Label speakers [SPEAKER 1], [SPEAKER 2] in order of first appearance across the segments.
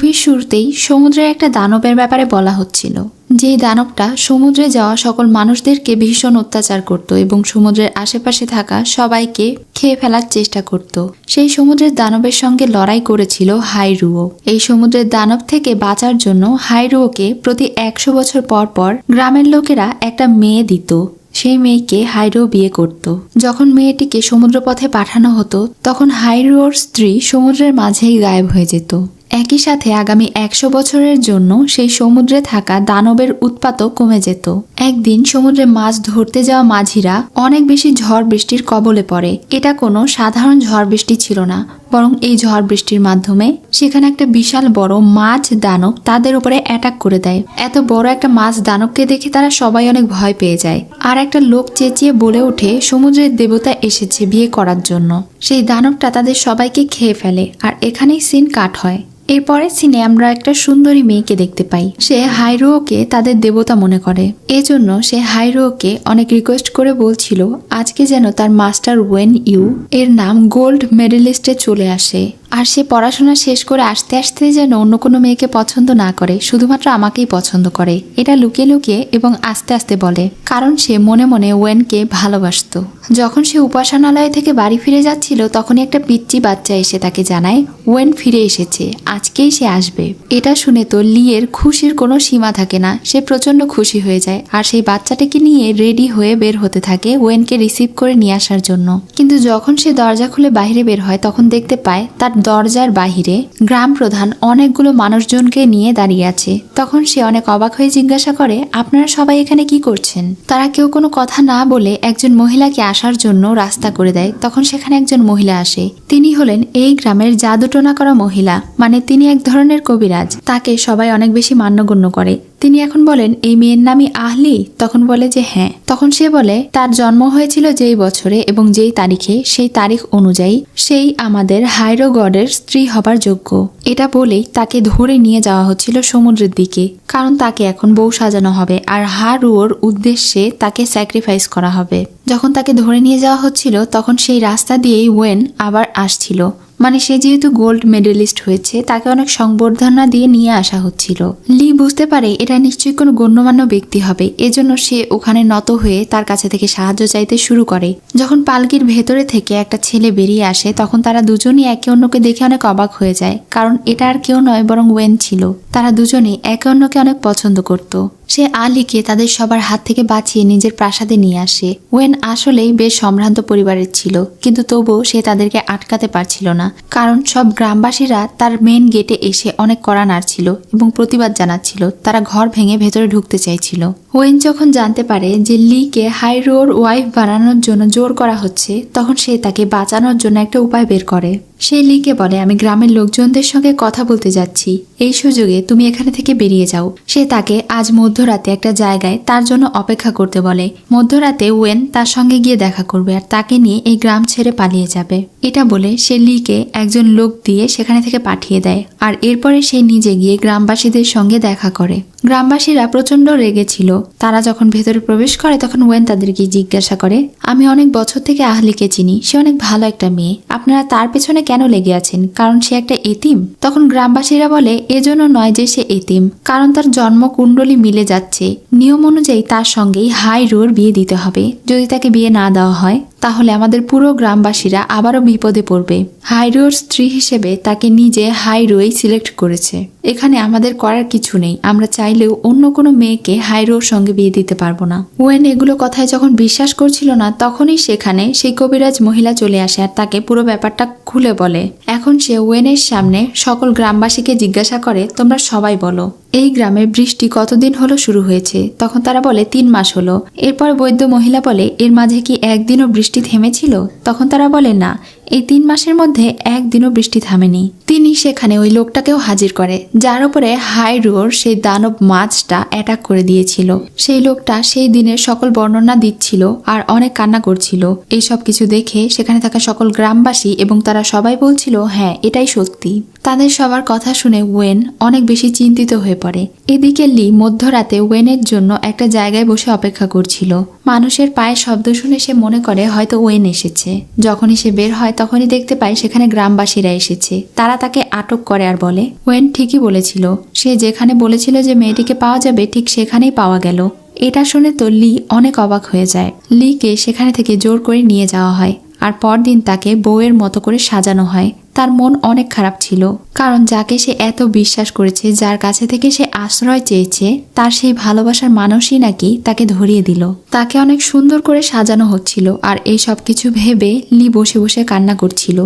[SPEAKER 1] মুভির শুরুতেই সমুদ্রের একটা দানবের ব্যাপারে বলা হচ্ছিল, যেই দানবটা সমুদ্রে যাওয়া সকল মানুষদেরকে ভীষণ অত্যাচার করত এবং সমুদ্রের আশেপাশে থাকা সবাইকে খেয়ে ফেলার চেষ্টা করত। সেই সমুদ্রের দানবের সঙ্গে লড়াই করেছিল হাইরুও। এই সমুদ্রের দানব থেকে বাঁচার জন্য হাইরুওকে প্রতি 100 বছর পর পর গ্রামের লোকেরা একটা মেয়ে দিত। সেই মেয়েকে হাইরুও বিয়ে করত। যখন মেয়েটিকে সমুদ্রপথে পাঠানো হতো তখন হাইরুওর স্ত্রী সমুদ্রের মাঝেই গায়েব হয়ে যেত। একই সাথে আগামী 100 বছরের জন্য সেই সমুদ্রে থাকা দানবের উৎপাতও কমে যেত। একদিন সমুদ্রে মাছ ধরতে যাওয়া মাঝিরা অনেক বেশি ঝড় বৃষ্টির কবলে পড়ে। এটা কোনো সাধারণ ঝড় বৃষ্টি ছিল না, বরং এই ঝড় বৃষ্টির মাধ্যমে সেখানে একটা বিশাল বড় মাছ দানব তাদের উপরে অ্যাটাক করে দেয়। এত বড় একটা মাছ দানবকে দেখে তারা সবাই অনেক ভয় পেয়ে যায়। আর একটা লোক চেঁচিয়ে বলে ওঠে সমুদ্রের দেবতা এসেছে বিয়ে করার জন্য। সেই দানবটা তাদের সবাইকে খেয়ে ফেলে আর এখানেই সিন কাট হয়। এরপরে সিনে আমরা একটা সুন্দরী মেয়েকে দেখতে পাই। সে হাইরুওকে তাদের দেবতা মনে করে। এজন্য সে হাইরুওকে অনেক রিকোয়েস্ট করে বলছিল আজকে যেন তার মাস্টার ওয়েন ইউ এর নাম গোল্ড মেডেলিস্টে চলে আসে। আর সে পড়াশোনা শেষ করে আসতে আসতে যেন অন্য কোনো মেয়েকে পছন্দ না করে, শুধুমাত্র আমাকেই পছন্দ করে। এটা লুকিয়ে লুকিয়ে এবং আস্তে আস্তে বলে, কারণ সে মনে মনে ওয়েনকে ভালোবাসত। যখন সে উপাসনালয় থেকে বাড়ি ফিরে যাচ্ছিল তখনই একটা পিচ্চি বাচ্চা এসে তাকে জানায় ওয়েন ফিরে এসেছে, আজকেই সে আসবে। এটা শুনে তো লিয়ের খুশির কোনো সীমা থাকে না। সে প্রচন্ড খুশি হয়ে যায় আর সেই বাচ্চাটাকে নিয়ে রেডি হয়ে বের হতে থাকে ওয়েনকে রিসিভ করে নিয়ে আসার জন্য। কিন্তু যখন সে দরজা খুলে বাইরে বের হয় তখন দেখতে পায় তার দরজার বাহিরে গ্রাম প্রধান অনেকগুলো মানুষজনকে নিয়ে দাঁড়িয়ে আছে। তখন সে অনেক অবাক হয়ে জিজ্ঞাসা করে, আপনারা সবাই এখানে কি করছেন? তারা কেউ কোনো কথা না বলে একজন মহিলাকে আসার জন্য রাস্তা করে দেয়। তখন সেখানে একজন মহিলা আসে। তিনি হলেন এই গ্রামের জাদুটোনা করা মহিলা, মানে তিনি এক ধরনের কবিরাজ। তাকে সবাই অনেক বেশি মান্যগণ্য করে। তিনি এখন বলেন এই মেয়ের নামই আহলি। তখন বলে যে হ্যাঁ। তখন সে বলে তার জন্ম হয়েছিল যেই বছরে এবং যেই তারিখে, সেই তারিখ অনুযায়ী সেই আমাদের হাইরো গডের স্ত্রী হবার যোগ্য। এটা বলেই তাকে ধরে নিয়ে যাওয়া হচ্ছিল সমুদ্রের দিকে, কারণ তাকে এখন বউ সাজানো হবে আর হারুওর উদ্দেশ্যে তাকে স্যাক্রিফাইস করা হবে। যখন তাকে ধরে নিয়ে যাওয়া হচ্ছিল তখন সেই রাস্তা দিয়েই ওয়েন আবার আসছিল। মানে সে যেহেতু গোল্ড মেডেলিস্ট হয়েছে তাকে অনেক সংবর্ধনা দিয়ে নিয়ে আসা হচ্ছিল। লি বুঝতে পারে এটা নিশ্চয়ই কোনো গণ্যমান্য ব্যক্তি হবে, এজন্য সে ওখানে নত হয়ে তার কাছে থেকে সাহায্য চাইতে শুরু করে। যখন পালকির ভেতরে থেকে একটা ছেলে বেরিয়ে আসে তখন তারা দুজনই একে অন্যকে দেখে অনেক অবাক হয়ে যায়, কারণ এটা আর কেউ নয় বরং ওয়েন ছিল। তারা দুজনেই একে অন্যকে অনেক পছন্দ করত। সে আলীকে তাদের সবার হাত থেকে বাঁচিয়ে নিজের প্রাসাদে নিয়ে আসে। ওয়েন আসলেই বেশ সম্ভ্রান্ত পরিবারের ছিল, কিন্তু তবুও সে তাদেরকে আটকাতে পারছিল না, কারণ সব গ্রামবাসীরা তার মেন গেটে এসে অনেক কড়া নাড়ছিল এবং প্রতিবাদ জানাচ্ছিল। তারা ঘর ভেঙে ভেতরে ঢুকতে চাইছিল। ওয়েন যখন জানতে পারে যে লিকে হাইরোর ওয়াইফ বানানোর জন্য জোর করা হচ্ছে তখন সে তাকে বাঁচানোর জন্য একটা উপায় বের করে। সে লিকে বলে আমি গ্রামের লোকজনদের সঙ্গে কথা বলতে যাচ্ছি, এই সুযোগে তুমি এখানে থেকে বেরিয়ে যাও। সে তাকে আজ মধ্যরাতে একটা জায়গায় তার জন্য অপেক্ষা করতে বলে। মধ্যরাতে ওয়েন তার সঙ্গে গিয়ে দেখা করবে আর তাকে নিয়ে এই গ্রাম ছেড়ে পালিয়ে যাবে। এটা বলে সে লিকে একজন লোক দিয়ে সেখানে থেকে পাঠিয়ে দেয় আর এরপরে সে নিজে গিয়ে গ্রামবাসীদের সঙ্গে দেখা করে। গ্রামবাসীরা প্রচন্ড রেগেছিল। তারা যখন ভেতরে প্রবেশ করে তখন ওয়েন তাদেরকে জিজ্ঞাসা করে আমি অনেক বছর থেকে আহলিকে চিনি, সে অনেক ভালো একটা মেয়ে, আপনারা তার পেছনে কেন লেগে আছেন? কারণ সে একটা এতিম? তখন গ্রামবাসীরা বলে এজন্য নয় যে সে এতিম, কারণ তার জন্ম কুণ্ডলী মিলে যাচ্ছে। নিয়ম অনুযায়ী তার সঙ্গেই হাইরোর বিয়ে দিতে হবে। যদি তাকে বিয়ে না দেওয়া হয় তাহলে আমাদের পুরো গ্রামবাসীরা আবারও বিপদে পড়বে। হাইরোর স্ত্রী হিসেবে তাকে নিজে হাইরোই সিলেক্ট করেছে। এখানে আমাদের করার কিছু নেই, আমরা চাইলেও অন্য কোনো মেয়েকে হাইরোর সঙ্গে বিয়ে দিতে পারবো না। ওয়েন এগুলো কথায় যখন বিশ্বাস করছিল না তখনই সেখানে সেই কবিরাজ মহিলা চলে আসে আর তাকে পুরো ব্যাপারটা খুলে বলে। এখন সে ওয়েনের সামনে সকল গ্রামবাসীকে জিজ্ঞাসা করে তোমরা সবাই বলো এই গ্রামে বৃষ্টি কতদিন হলো শুরু হয়েছে? তখন তারা বলে 3 মাস হলো। এরপর বৈদ্য মহিলা বলে এর মাঝে কি একদিনও বৃষ্টি থেমেছিল? তখন তারা বলে না, এই 3 মাসের মধ্যে একদিনও বৃষ্টি থামেনি। তিনি সেখানে ওই লোকটাকেও হাজির করে যার উপরে হাইরোর সেই দানব মাছটা অ্যাটাক করে দিয়েছিল। সেই লোকটা সেই দিনের সকল বর্ণনা দিচ্ছিল আর অনেক কান্না করছিল। এই সব কিছু দেখে সেখানে থাকা সকল গ্রামবাসী এবং তারা সবাই বলছিল হ্যাঁ এটাই সত্যি। তাদের সবার কথা শুনে ওয়েন অনেক বেশি চিন্তিত হয়ে পড়ে। এদিকে লি মধ্যরাতে ওয়েনের জন্য একটা জায়গায় বসে অপেক্ষা করছিল। মানুষের পায়ের শব্দ শুনে সে মনে করে হয়তো ওয়েন এসেছে। যখনই সে বের হয় তখনই দেখতে পায় সেখানে গ্রামবাসীরা এসেছে। তারা তাকে আটক করে আর বলে ওয়েন ঠিকই বলেছিল, সে যেখানে বলেছিল যে মেয়েটিকে পাওয়া যাবে ঠিক সেখানেই পাওয়া গেল। এটা শুনে তো লি অনেক অবাক হয়ে যায়। লিকে সেখানে থেকে জোর করে নিয়ে যাওয়া হয় আর পরদিন তাকে বউয়ের মতো করে সাজানো হয়। তার মন অনেক খারাপ ছিল, কারণ যাকে সে এত বিশ্বাস করেছে, যার কাছে থেকে সে আশ্রয় চেয়েছে, তার সেই ভালোবাসার মানুষই নাকি তাকে ধরিয়ে দিল। তাকে অনেক সুন্দর করে সাজানো হচ্ছিল আর এই সব কিছু ভেবে লি বসে বসে কান্না করছিল।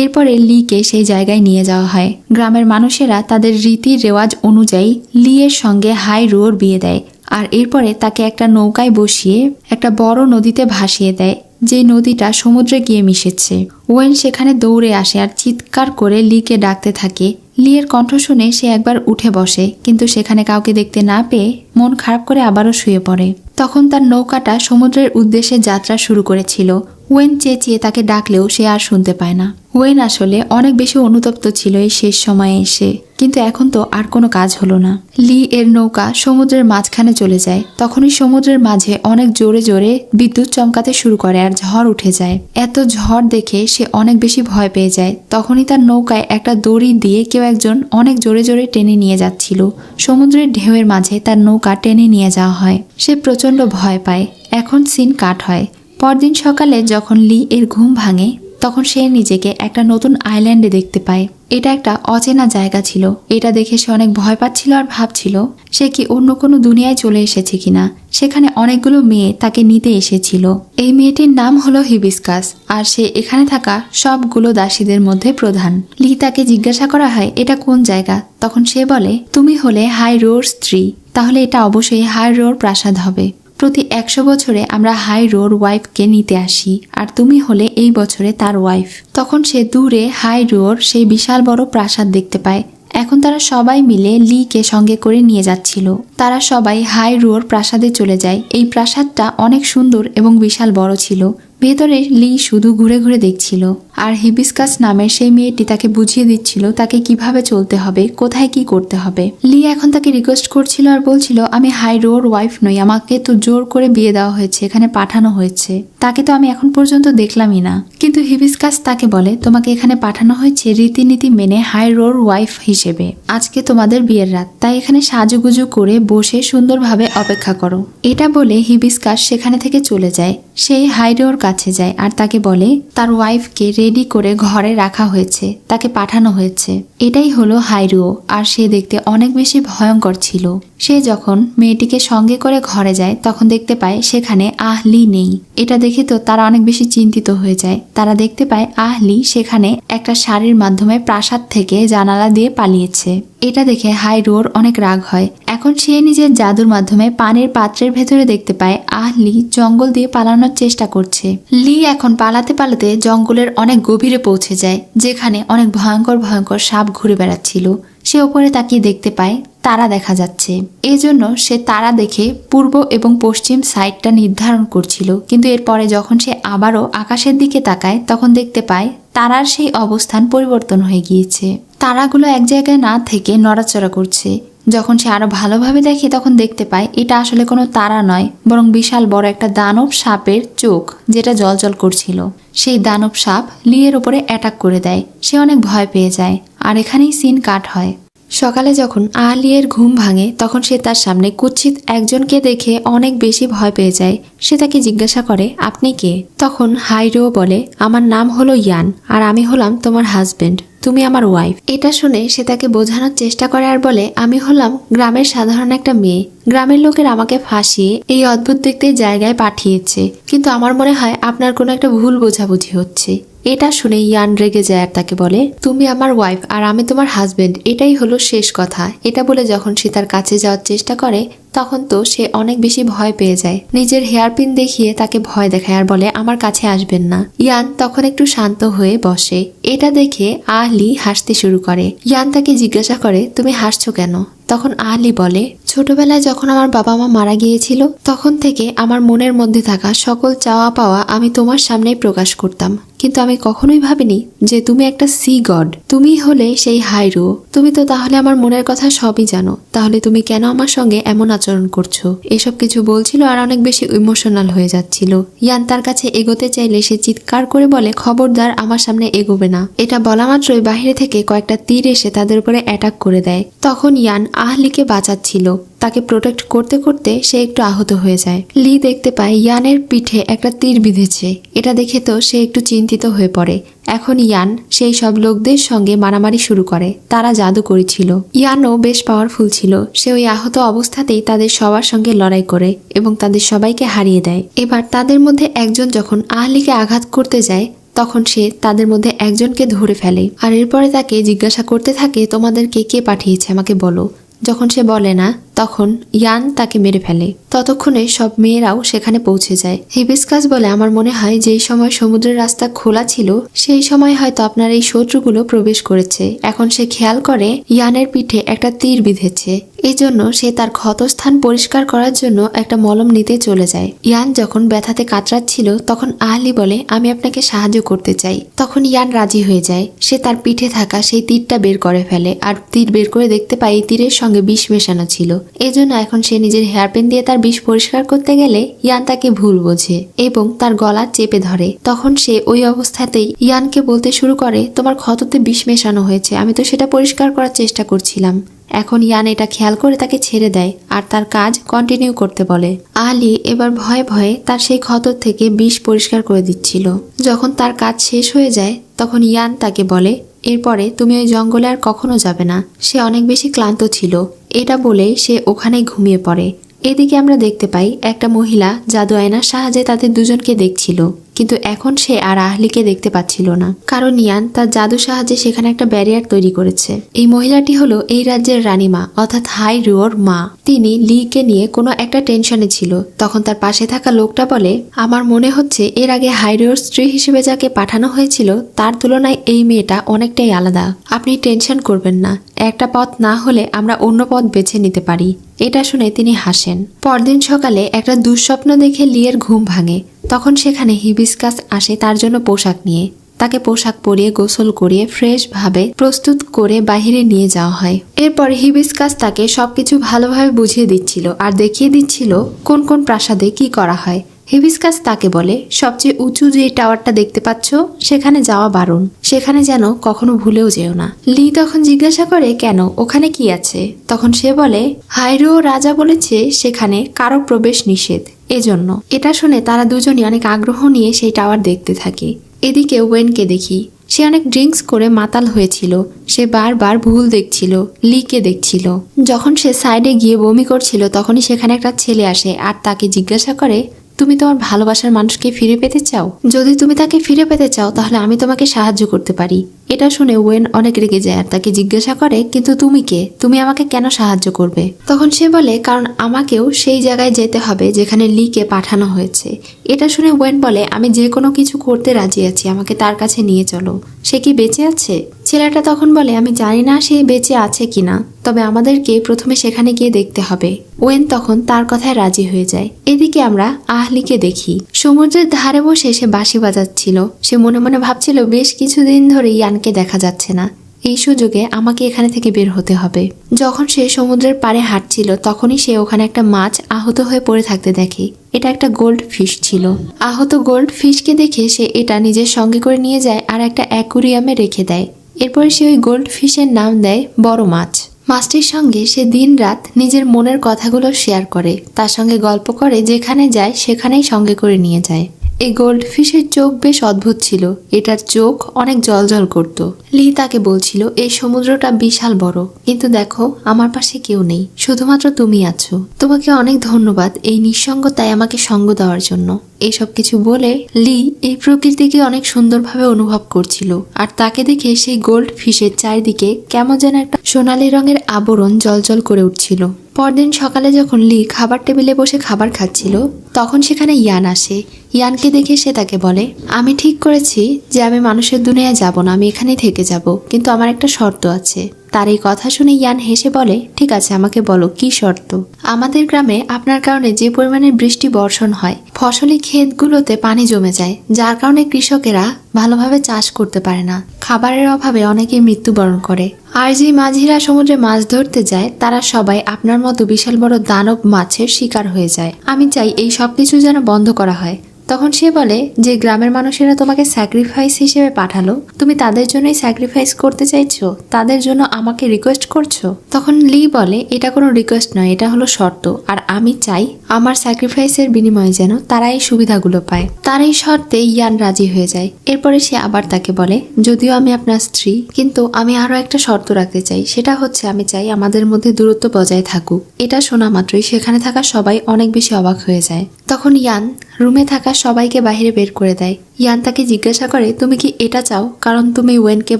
[SPEAKER 1] এরপরে লিকে সেই জায়গায় নিয়ে যাওয়া হয়। গ্রামের মানুষেরা তাদের রীতি রেওয়াজ অনুযায়ী লিয়ের সঙ্গে হাই রুয়োর বিয়ে দেয় আর এরপরে তাকে একটা নৌকায় বসিয়ে একটা বড় নদীতে ভাসিয়ে দেয়, যে নদীটা সমুদ্রে গিয়ে মিশেছে। ওয়েন সেখানে দৌড়ে আসে আর চিৎকার করে লিকে ডাকতে থাকে। লিয়ের কণ্ঠ শুনে সে একবার উঠে বসে, কিন্তু সেখানে কাউকে দেখতে না পেয়ে মন খারাপ করে আবারও শুয়ে পড়ে। তখন তার নৌকাটা সমুদ্রের উদ্দেশ্যে যাত্রা শুরু করেছিল। ওয়েন চেঁচিয়ে তাকে ডাকলেও সে আর শুনতে পায় না। ওয়েন আসলে অনেক বেশি অনুতপ্ত ছিল এই শেষ সময়ে এসে, কিন্তু এখন তো আর কোনো কাজ হলো না। লি এর নৌকা সমুদ্রের মাঝখানে চলে যায়। তখনই সমুদ্রের মাঝে অনেক জোরে জোরে বিদ্যুৎ চমকাতে শুরু করে আর ঝড় উঠে যায়। এত ঝড় দেখে সে অনেক বেশি ভয় পেয়ে যায়। তখনই তার নৌকায় একটা দড়ি দিয়ে কেউ একজন অনেক জোরে জোরে টেনে নিয়ে যাচ্ছিল। সমুদ্রের ঢেউয়ের মাঝে তার নৌকা টেনে নিয়ে যাওয়া হয়। সে প্রচন্ড ভয় পায়। এখন সিন কাট হয়। পরদিন সকালে যখন লি এর ঘুম ভাঙে, তখন সে নিজেকে একটা নতুন আইল্যান্ডে দেখতে পায়। এটা একটা অচেনা জায়গা ছিল। এটা দেখে সে অনেক ভয় পাচ্ছিল আর ভাবছিল সে কি অন্য কোনো দুনিয়ায় চলে এসেছে কিনা। সেখানে অনেকগুলো মেয়ে তাকে নিতে এসেছিল। এই মেয়েটির নাম হলো হিবিস্কাস আর সে এখানে থাকা সবগুলো দাসীদের মধ্যে প্রধান। লি তাকে জিজ্ঞাসা করা হয় এটা কোন জায়গা। তখন সে বলে তুমি হলে হাই রোর স্ত্রী, তাহলে এটা অবশ্যই হাই রোর প্রাসাদ হবে। প্রতি 100 বছরে আমরা হাই রোর ওয়াইফকে নিতে আসি আর তুমি হলে এই বছরে তার ওয়াইফ। তখন সে দূরে হাই রোর সেই বিশাল বড় প্রাসাদ দেখতে পায়। এখন তারা সবাই মিলে লিকে সঙ্গে করে নিয়ে যাচ্ছিল। তারা সবাই হাই রোর প্রাসাদে চলে যায়। এই প্রাসাদটা অনেক সুন্দর এবং বিশাল বড় ছিল। ভেতরে লি শুধু ঘুরে ঘুরে দেখছিল আর হিবিস্কাস নামের সেই মেয়েটি তাকে বুঝিয়ে দিচ্ছিল তাকে কিভাবে চলতে হবে, কোথায় কি করতে হবে। লি এখন তাকে রিকোয়েস্ট করছিল আর বলছিল আমি হাই রোর ওয়াইফ নই, আমাকে তো জোর করে বিয়ে দেওয়া হয়েছে, এখানে পাঠানো হয়েছে, তাকে তো আমি এখন পর্যন্ত দেখলামই না। কিন্তু হিবিস্কাস তাকে বলে তোমাকে এখানে পাঠানো হয়েছে রীতিনীতি মেনে হাই রোর ওয়াইফ হিসেবে। আজকে তোমাদের বিয়ের রাত, তাই এখানে সাজুগুজু করে বসে সুন্দরভাবে অপেক্ষা করো। এটা বলে হিবিস্কাস সেখানে থেকে চলে যায়। সেই হাই রোর কাছে যায় আর তাকে বলে তার ওয়াইফকে রেডি করে ঘরে রাখা হয়েছে, তাকে পাঠানো হয়েছে। এটাই হলো হাইরুও আর সে দেখতে অনেক বেশি ভয়ঙ্কর ছিল। সে যখন মেয়েটিকে সঙ্গে করে ঘরে যায় তখন দেখতে পায় সেখানে আহলি নেই। এটা দেখে তো তারা অনেক বেশি চিন্তিত হয়ে যায়। তারা দেখতে পায় আহলি সেখানে একটা শাড়ির মাধ্যমে প্রাসাদ থেকে জানালা দিয়ে পালিয়েছে। এটা দেখে হাইরুওর অনেক রাগ হয়। এখন সে নিজের জাদুর মাধ্যমে পানির পাত্রের ভেতরে দেখতে পায় আহলি জঙ্গল দিয়ে পালানোর চেষ্টা করছে। লি এখন পালাতে পালাতে জঙ্গলের অনেক গভীরে পৌঁছে যায়, যেখানে অনেক ভয়ঙ্কর ভয়ঙ্কর সাপ ঘুরে বেড়াচ্ছিল। সে ওপরে তাকিয়ে দেখতে পায় তারা দেখা যাচ্ছে। এজন্য সে তারা দেখে পূর্ব এবং পশ্চিম সাইডটা নির্ধারণ করছিল, কিন্তু এরপরে যখন সে আবারও আকাশের দিকে তাকায় তখন দেখতে পায় তারার সেই অবস্থান পরিবর্তন হয়ে গিয়েছে। তারাগুলো এক জায়গায় না থেকে নড়াচড়া করছে। যখন সে আরো ভালোভাবে দেখে তখন দেখতে পায় এটা আসলে কোনো তারা নয়, বরং বিশাল বড় একটা দানব সাপের চোখ, যেটা জ্বলজ্বল করছিল। সেই দানব সাপ লিয়ের উপরে অ্যাটাক করে দেয়। সে অনেক ভয় পেয়ে যায় আর এখানেই সিন কাট হয়। সকালে যখন আহলিয়ের ঘুম ভাঙে তখন সে তার সামনে কুৎসিত একজনকে দেখে অনেক বেশি ভয় পেয়ে যায়। সে তাকে জিজ্ঞাসা করে আপনি কে? তখন হাইরুও বলে আমার নাম হলো ইয়ান আর আমি হলাম তোমার হাজবেন্ড, তুমি আমার ওয়াইফ। এটা শুনে সে তাকে বোঝানোর চেষ্টা করে আর বলে আমি হলাম গ্রামের সাধারণ একটা মেয়ে। গ্রামের লোকের আমাকে ফাঁসিয়ে এই অদ্ভুত দেখতে জায়গায় পাঠিয়েছে, কিন্তু আমার মনে হয় আপনার কোনো একটা ভুল বোঝাবুঝি হচ্ছে। এটা শুনে ইয়ান রেগে যায় আর তাকে বলে তুমি আমার ওয়াইফ আর আমি তোমার হাজবেন্ড, এটাই হলো শেষ কথা। এটা বলে যখন সে তার কাছে যাওয়ার চেষ্টা করে তখন তো সে অনেক বেশি ভয় পেয়ে যায়। নিজের হেয়ারপিন দেখিয়ে তাকে ভয় দেখায় আর বলে আমার কাছে আসবেন না। ইয়ান তখন একটু শান্ত হয়ে বসে। এটা দেখে আহলি হাসতে শুরু করে। ইয়ান তাকে জিজ্ঞাসা করে তুমি হাসছো কেন? তখন আহলি বলে ছোটবেলায় যখন আমার বাবা মা মারা গিয়েছিল তখন থেকে আমার মনের মধ্যে থাকা সকল চাওয়া পাওয়া আমি তোমার সামনেই প্রকাশ করতাম, কিন্তু আমি কখনোই ভাবিনি যে তুমি একটা সি গড। তুমি হলে সেই হাইরো। তুমি তো তাহলে আমার মনের কথা সবই জানো, তাহলে তুমি কেন আমার সঙ্গে এমন আচরণ করছো? এসব কিছু বলছিল আর অনেক বেশি ইমোশনাল হয়ে যাচ্ছিল। ইয়ান তার কাছে এগোতে চাইলে সে চিৎকার করে বলে, খবরদার আমার সামনে এগোবে না। এটা বলা মাত্রই বাইরে থেকে কয়েকটা তীর এসে তাদের উপরে অ্যাটাক করে দেয়। তখন ইয়ান আহলিকে বাঁচাচ্ছিল। তাকে প্রোটেক্ট করতে করতে সে একটু আহত হয়ে যায়। লি দেখতে পায় ইয়ানের পিঠে একটা তীর বিঁধেছে। এটা দেখে তো সে একটু চিন্তিত হয়ে পড়ে। এখন ইয়ান সেই সব লোকদের সঙ্গে মারামারি শুরু করে। তারা জাদু করেছিল। ইয়ানও বেশ পাওয়ারফুল ছিল। সে ওই আহত অবস্থাতেই তাদের সবার সঙ্গে লড়াই করে এবং তাদের সবাইকে হারিয়ে দেয়। এবার তাদের মধ্যে একজন যখন আহলিকে আঘাত করতে যায় তখন সে তাদের মধ্যে একজনকে ধরে ফেলে আর এরপরে তাকে জিজ্ঞাসা করতে থাকে, তোমাদেরকে কে পাঠিয়েছে আমাকে বলো। যখন সে বলে না তখন ইয়ান তাকে মেরে ফেলে। ততক্ষণে সব মেয়েরাও সেখানে পৌঁছে যায়। হিবিস্কাস বলে, আমার মনে হয় যেই সময় সমুদ্রের রাস্তা খোলা ছিল সেই সময় হয়তো আপনার এই শত্রুগুলো প্রবেশ করেছে। এখন সে খেয়াল করে ইয়ানের পিঠে একটা তীর বিঁধেছে। এই জন্য সে তার ক্ষতস্থান পরিষ্কার করার জন্য একটা মলম নিতে চলে যায়। ইয়ান যখন ব্যথাতে কাতরাচ্ছিল তখন আহলি বলে, আমি আপনাকে সাহায্য করতে চাই। তখন ইয়ান রাজি হয়ে যায়। সে তার পিঠে থাকা সেই তীরটা বের করে ফেলে আর তীর বের করে দেখতে পায় এই তীরের সঙ্গে বিষ মেশানো ছিল। এজন্য এখন সে নিজের হেয়ারপিন দিয়ে তার বিষ পরিষ্কার করতে গেলে ইয়ান তাকে ভুল বোঝে এবং তার গলা চেপে ধরে। তখন সে ওই অবস্থাতেই ইয়ানকে বলতে শুরু করে, তোমার ক্ষততে বিষ মেশানো হয়েছে, আমি তো সেটা পরিষ্কার করার চেষ্টা করছিলাম। এখন ইয়ান এটা খেয়াল করে তাকে ছেড়ে দেয় আর তার কাজ কন্টিনিউ করতে বলে। আহলি এবার ভয়ে ভয়ে তার সেই ক্ষত থেকে বিষ পরিষ্কার করে দিচ্ছিল। যখন তার কাজ শেষ হয়ে যায় তখন ইয়ান তাকে বলে, এরপরে তুমি ওই জঙ্গলে আর কখনো যাবে না। সে অনেক বেশি ক্লান্ত ছিল। এটা বলে সে ওখানেই ঘুমিয়ে পড়ে। এদিকে আমরা দেখতে পাই একটা মহিলা জাদু আয়নার সাহায্যে তাদের দুজনকে দেখছিল, কিন্তু এখন সে আর আহলিকে দেখতে পাচ্ছিল না, কারণ ইয়ান তার জাদু সাহায্যে সেখানে একটা ব্যারিয়ার তৈরি করেছে। এই মহিলাটি হলো এই রাজ্যের রানীমা অর্থাৎ হাইরোর মা। তিনি লিকে নিয়ে কোনো একটা টেনশনে ছিল। তখন তার পাশে থাকা লোকটা বলে, আমার মনে হচ্ছে এর আগে হাইরোর স্ত্রী হিসেবে যাকে পাঠানো হয়েছিল তার তুলনায় এই মেয়েটা অনেকটাই আলাদা। আপনি টেনশন করবেন না, একটা পথ না হলে আমরা অন্য পথ বেছে নিতে পারি। এটা শুনে তিনি হাসেন। পরদিন সকালে একটা দুঃস্বপ্ন দেখে লিয়ের ঘুম ভাঙে। তখন সেখানে হিবিস্কাস আসে তার জন্য পোশাক নিয়ে। তাকে পোশাক পরিয়ে গোসল করিয়ে ফ্রেশ ভাবে প্রস্তুত করে বাহিরে নিয়ে যাওয়া হয়। এরপর হিবিস্কাস তাকে সবকিছু ভালোভাবে বুঝিয়ে দিচ্ছিল আর দেখিয়ে দিচ্ছিল কোন কোন প্রাসাদে কি করা হয়। হিবিস্কাস তাকে বলে, সবচেয়ে উঁচু যে টাওয়ারটা দেখতে পাচ্ছ সেখানে যাওয়া বারণ, সেখানে যেন কখনো ভুলেও যেও না। লি তখন জিজ্ঞাসা করে, কেন, ওখানে কি আছে? তখন সে বলে, হাইরো রাজা বলেছে সেখানে কারো প্রবেশ নিষেধ, এজন্য। এটা শুনে তারা দুজনই অনেক আগ্রহ নিয়ে সেই টাওয়ার দেখতে থাকে। এদিকে ওয়েনকে দেখি। সে অনেক ড্রিঙ্কস করে মাতাল হয়েছিল। সে বারবার ভুল দেখছিল, লিকে দেখছিল। যখন সে সাইডে গিয়ে বমি করছিল তখনই সেখানে একটা ছেলে আসে আর তাকে জিজ্ঞাসা করে, তুমি তোমার ভালোবাসার মানুষকে ফিরে পেতে চাও? যদি তুমি তাকে ফিরে পেতে চাও তাহলে আমি তোমাকে সাহায্য করতে পারি। এটা শুনে ওয়েন অনেক রেগে যায় আর তাকে জিজ্ঞাসা করে, কিন্তু তুমি কে? তুমি আমাকে কেন সাহায্য করবে? তখন সে বলে, কারণ আমাকেও সেই জায়গায় যেতে হবে যেখানে লিকে পাঠানো হয়েছে। এটা শুনে ওয়েন বলে, আমি যে কোনো কিছু করতে রাজি আছি, আমাকে তার কাছে নিয়ে চলো। সে কি বেঁচে আছে? ছেলেটা তখন বলে, আমি জানি না সে বেঁচে আছে কিনা, তবে আমাদেরকে প্রথমে সেখানে গিয়ে দেখতে হবে। ওয়েন তখন তার কথায় রাজি হয়ে যায়। এদিকে আমরা আহলিকে দেখি। সমুদ্রের ধারে বসে সে বাঁশি বাজাচ্ছিল। সে মনে মনে ভাবছিল, বেশ কিছুদিন ধরে ইয়ানকে দেখা যাচ্ছে না, এই সুযোগে আমাকে এখানে থেকে বের হতে হবে। যখন সে সমুদ্রের পাড়ে হাঁটছিল তখনই সে ওখানে একটা মাছ আহত হয়ে পড়ে থাকতে দেখে। এটা একটা গোল্ড ফিশ ছিল। আহত গোল্ড ফিশকে দেখে সে এটা নিজের সঙ্গে করে নিয়ে যায় আর একটা অ্যাকুরিয়ামে রেখে দেয়। এরপরে সে ওই গোল্ড ফিশের নাম দেয় বড় মাছ। মাছটির সঙ্গে সে দিনরাত নিজের মনের কথাগুলো শেয়ার করে, তার সঙ্গে গল্প করে, যেখানে যায় সেখানেই সঙ্গে করে নিয়ে যায়। এই গোল্ড ফিশের চোখ বেশ অদ্ভুত ছিল। এটার চোখ অনেক জলজল করত। লি তাকে বলছিল, এই সমুদ্রটা বিশাল বড়, কিন্তু দেখো আমার পাশে কেউ নেই, শুধুমাত্র তুমি আছো। তোমাকে অনেক ধন্যবাদ এই নিঃসঙ্গতায় আমাকে সঙ্গ দেওয়ার জন্য। এইসব কিছু বলে লি এই প্রকৃতিকে অনেক সুন্দরভাবে অনুভব করছিল আর তাকে দেখে সেই গোল্ড ফিশের চারিদিকে কেমন যেন একটা সোনালী রঙের আবরণ জলজল করে উঠছিল। পরদিন সকালে যখন লি খাবার টেবিলে বসে খাবার খাচ্ছিল তখন সেখানে ইয়ান আসে। ইয়ানকে দেখে সে তাকে বলে, আমি ঠিক করেছি যে আমি মানুষের দুনিয়ায় যাব না, আমি এখানেই থেকে যাব, কিন্তু আমার একটা শর্ত আছে। তার এই কথা শুনে ইয়ান হেসে বলে, ঠিক আছে, আমাকে বলো কি শর্ত। আমাদের গ্রামে আপনার কারণে যে পরিমাণে বৃষ্টি বর্ষণ হয়, ফসলি ক্ষেতগুলোতে পানি জমে যায়, যার কারণে কৃষকেরা ভালোভাবে চাষ করতে পারে না, খাবারের অভাবে অনেকেই মৃত্যুবরণ করে। আর যে মাঝিরা সমুদ্রে মাছ ধরতে যায় তারা সবাই আপনার মতো বিশাল বড় দানব মাছের শিকার হয়ে যায়। আমি চাই এই সবকিছু যেন বন্ধ করা হয়। তখন সে বলে, যে গ্রামের মানুষেরা তোমাকে স্যাক্রিফাইস হিসেবে পাঠালো, তুমি তাদের জন্যই স্যাক্রিফাইস করতে চাইছো, তাদের জন্য আমাকে রিকোয়েস্ট করছো? তখন লি বলে, এটা কোনো রিকোয়েস্ট নয়, এটা হলো শর্ত। আর আমি চাই আমার স্যাক্রিফাইসের বিনিময়ে যেন তারা এই সুবিধাগুলো পায়। তার এই শর্তে ইয়ান রাজি হয়ে যায়। এরপরে সে আবার তাকে বলে, যদিও আমি আপনার স্ত্রী, কিন্তু আমি আরো একটা শর্ত রাখতে চাই। সেটা হচ্ছে, আমি চাই আমাদের মধ্যে দূরত্ব বজায় থাকুক। এটা শোনা মাত্রই সেখানে থাকা সবাই অনেক বেশি অবাক হয়ে যায়। তখন ইয়ান রুমে থাকা সবাইকে বাইরে বের করে দেয়। ইয়ান তাকে জিজ্ঞাসা করে, তুমি কি এটা চাও কারণ তুমি ওয়েনকে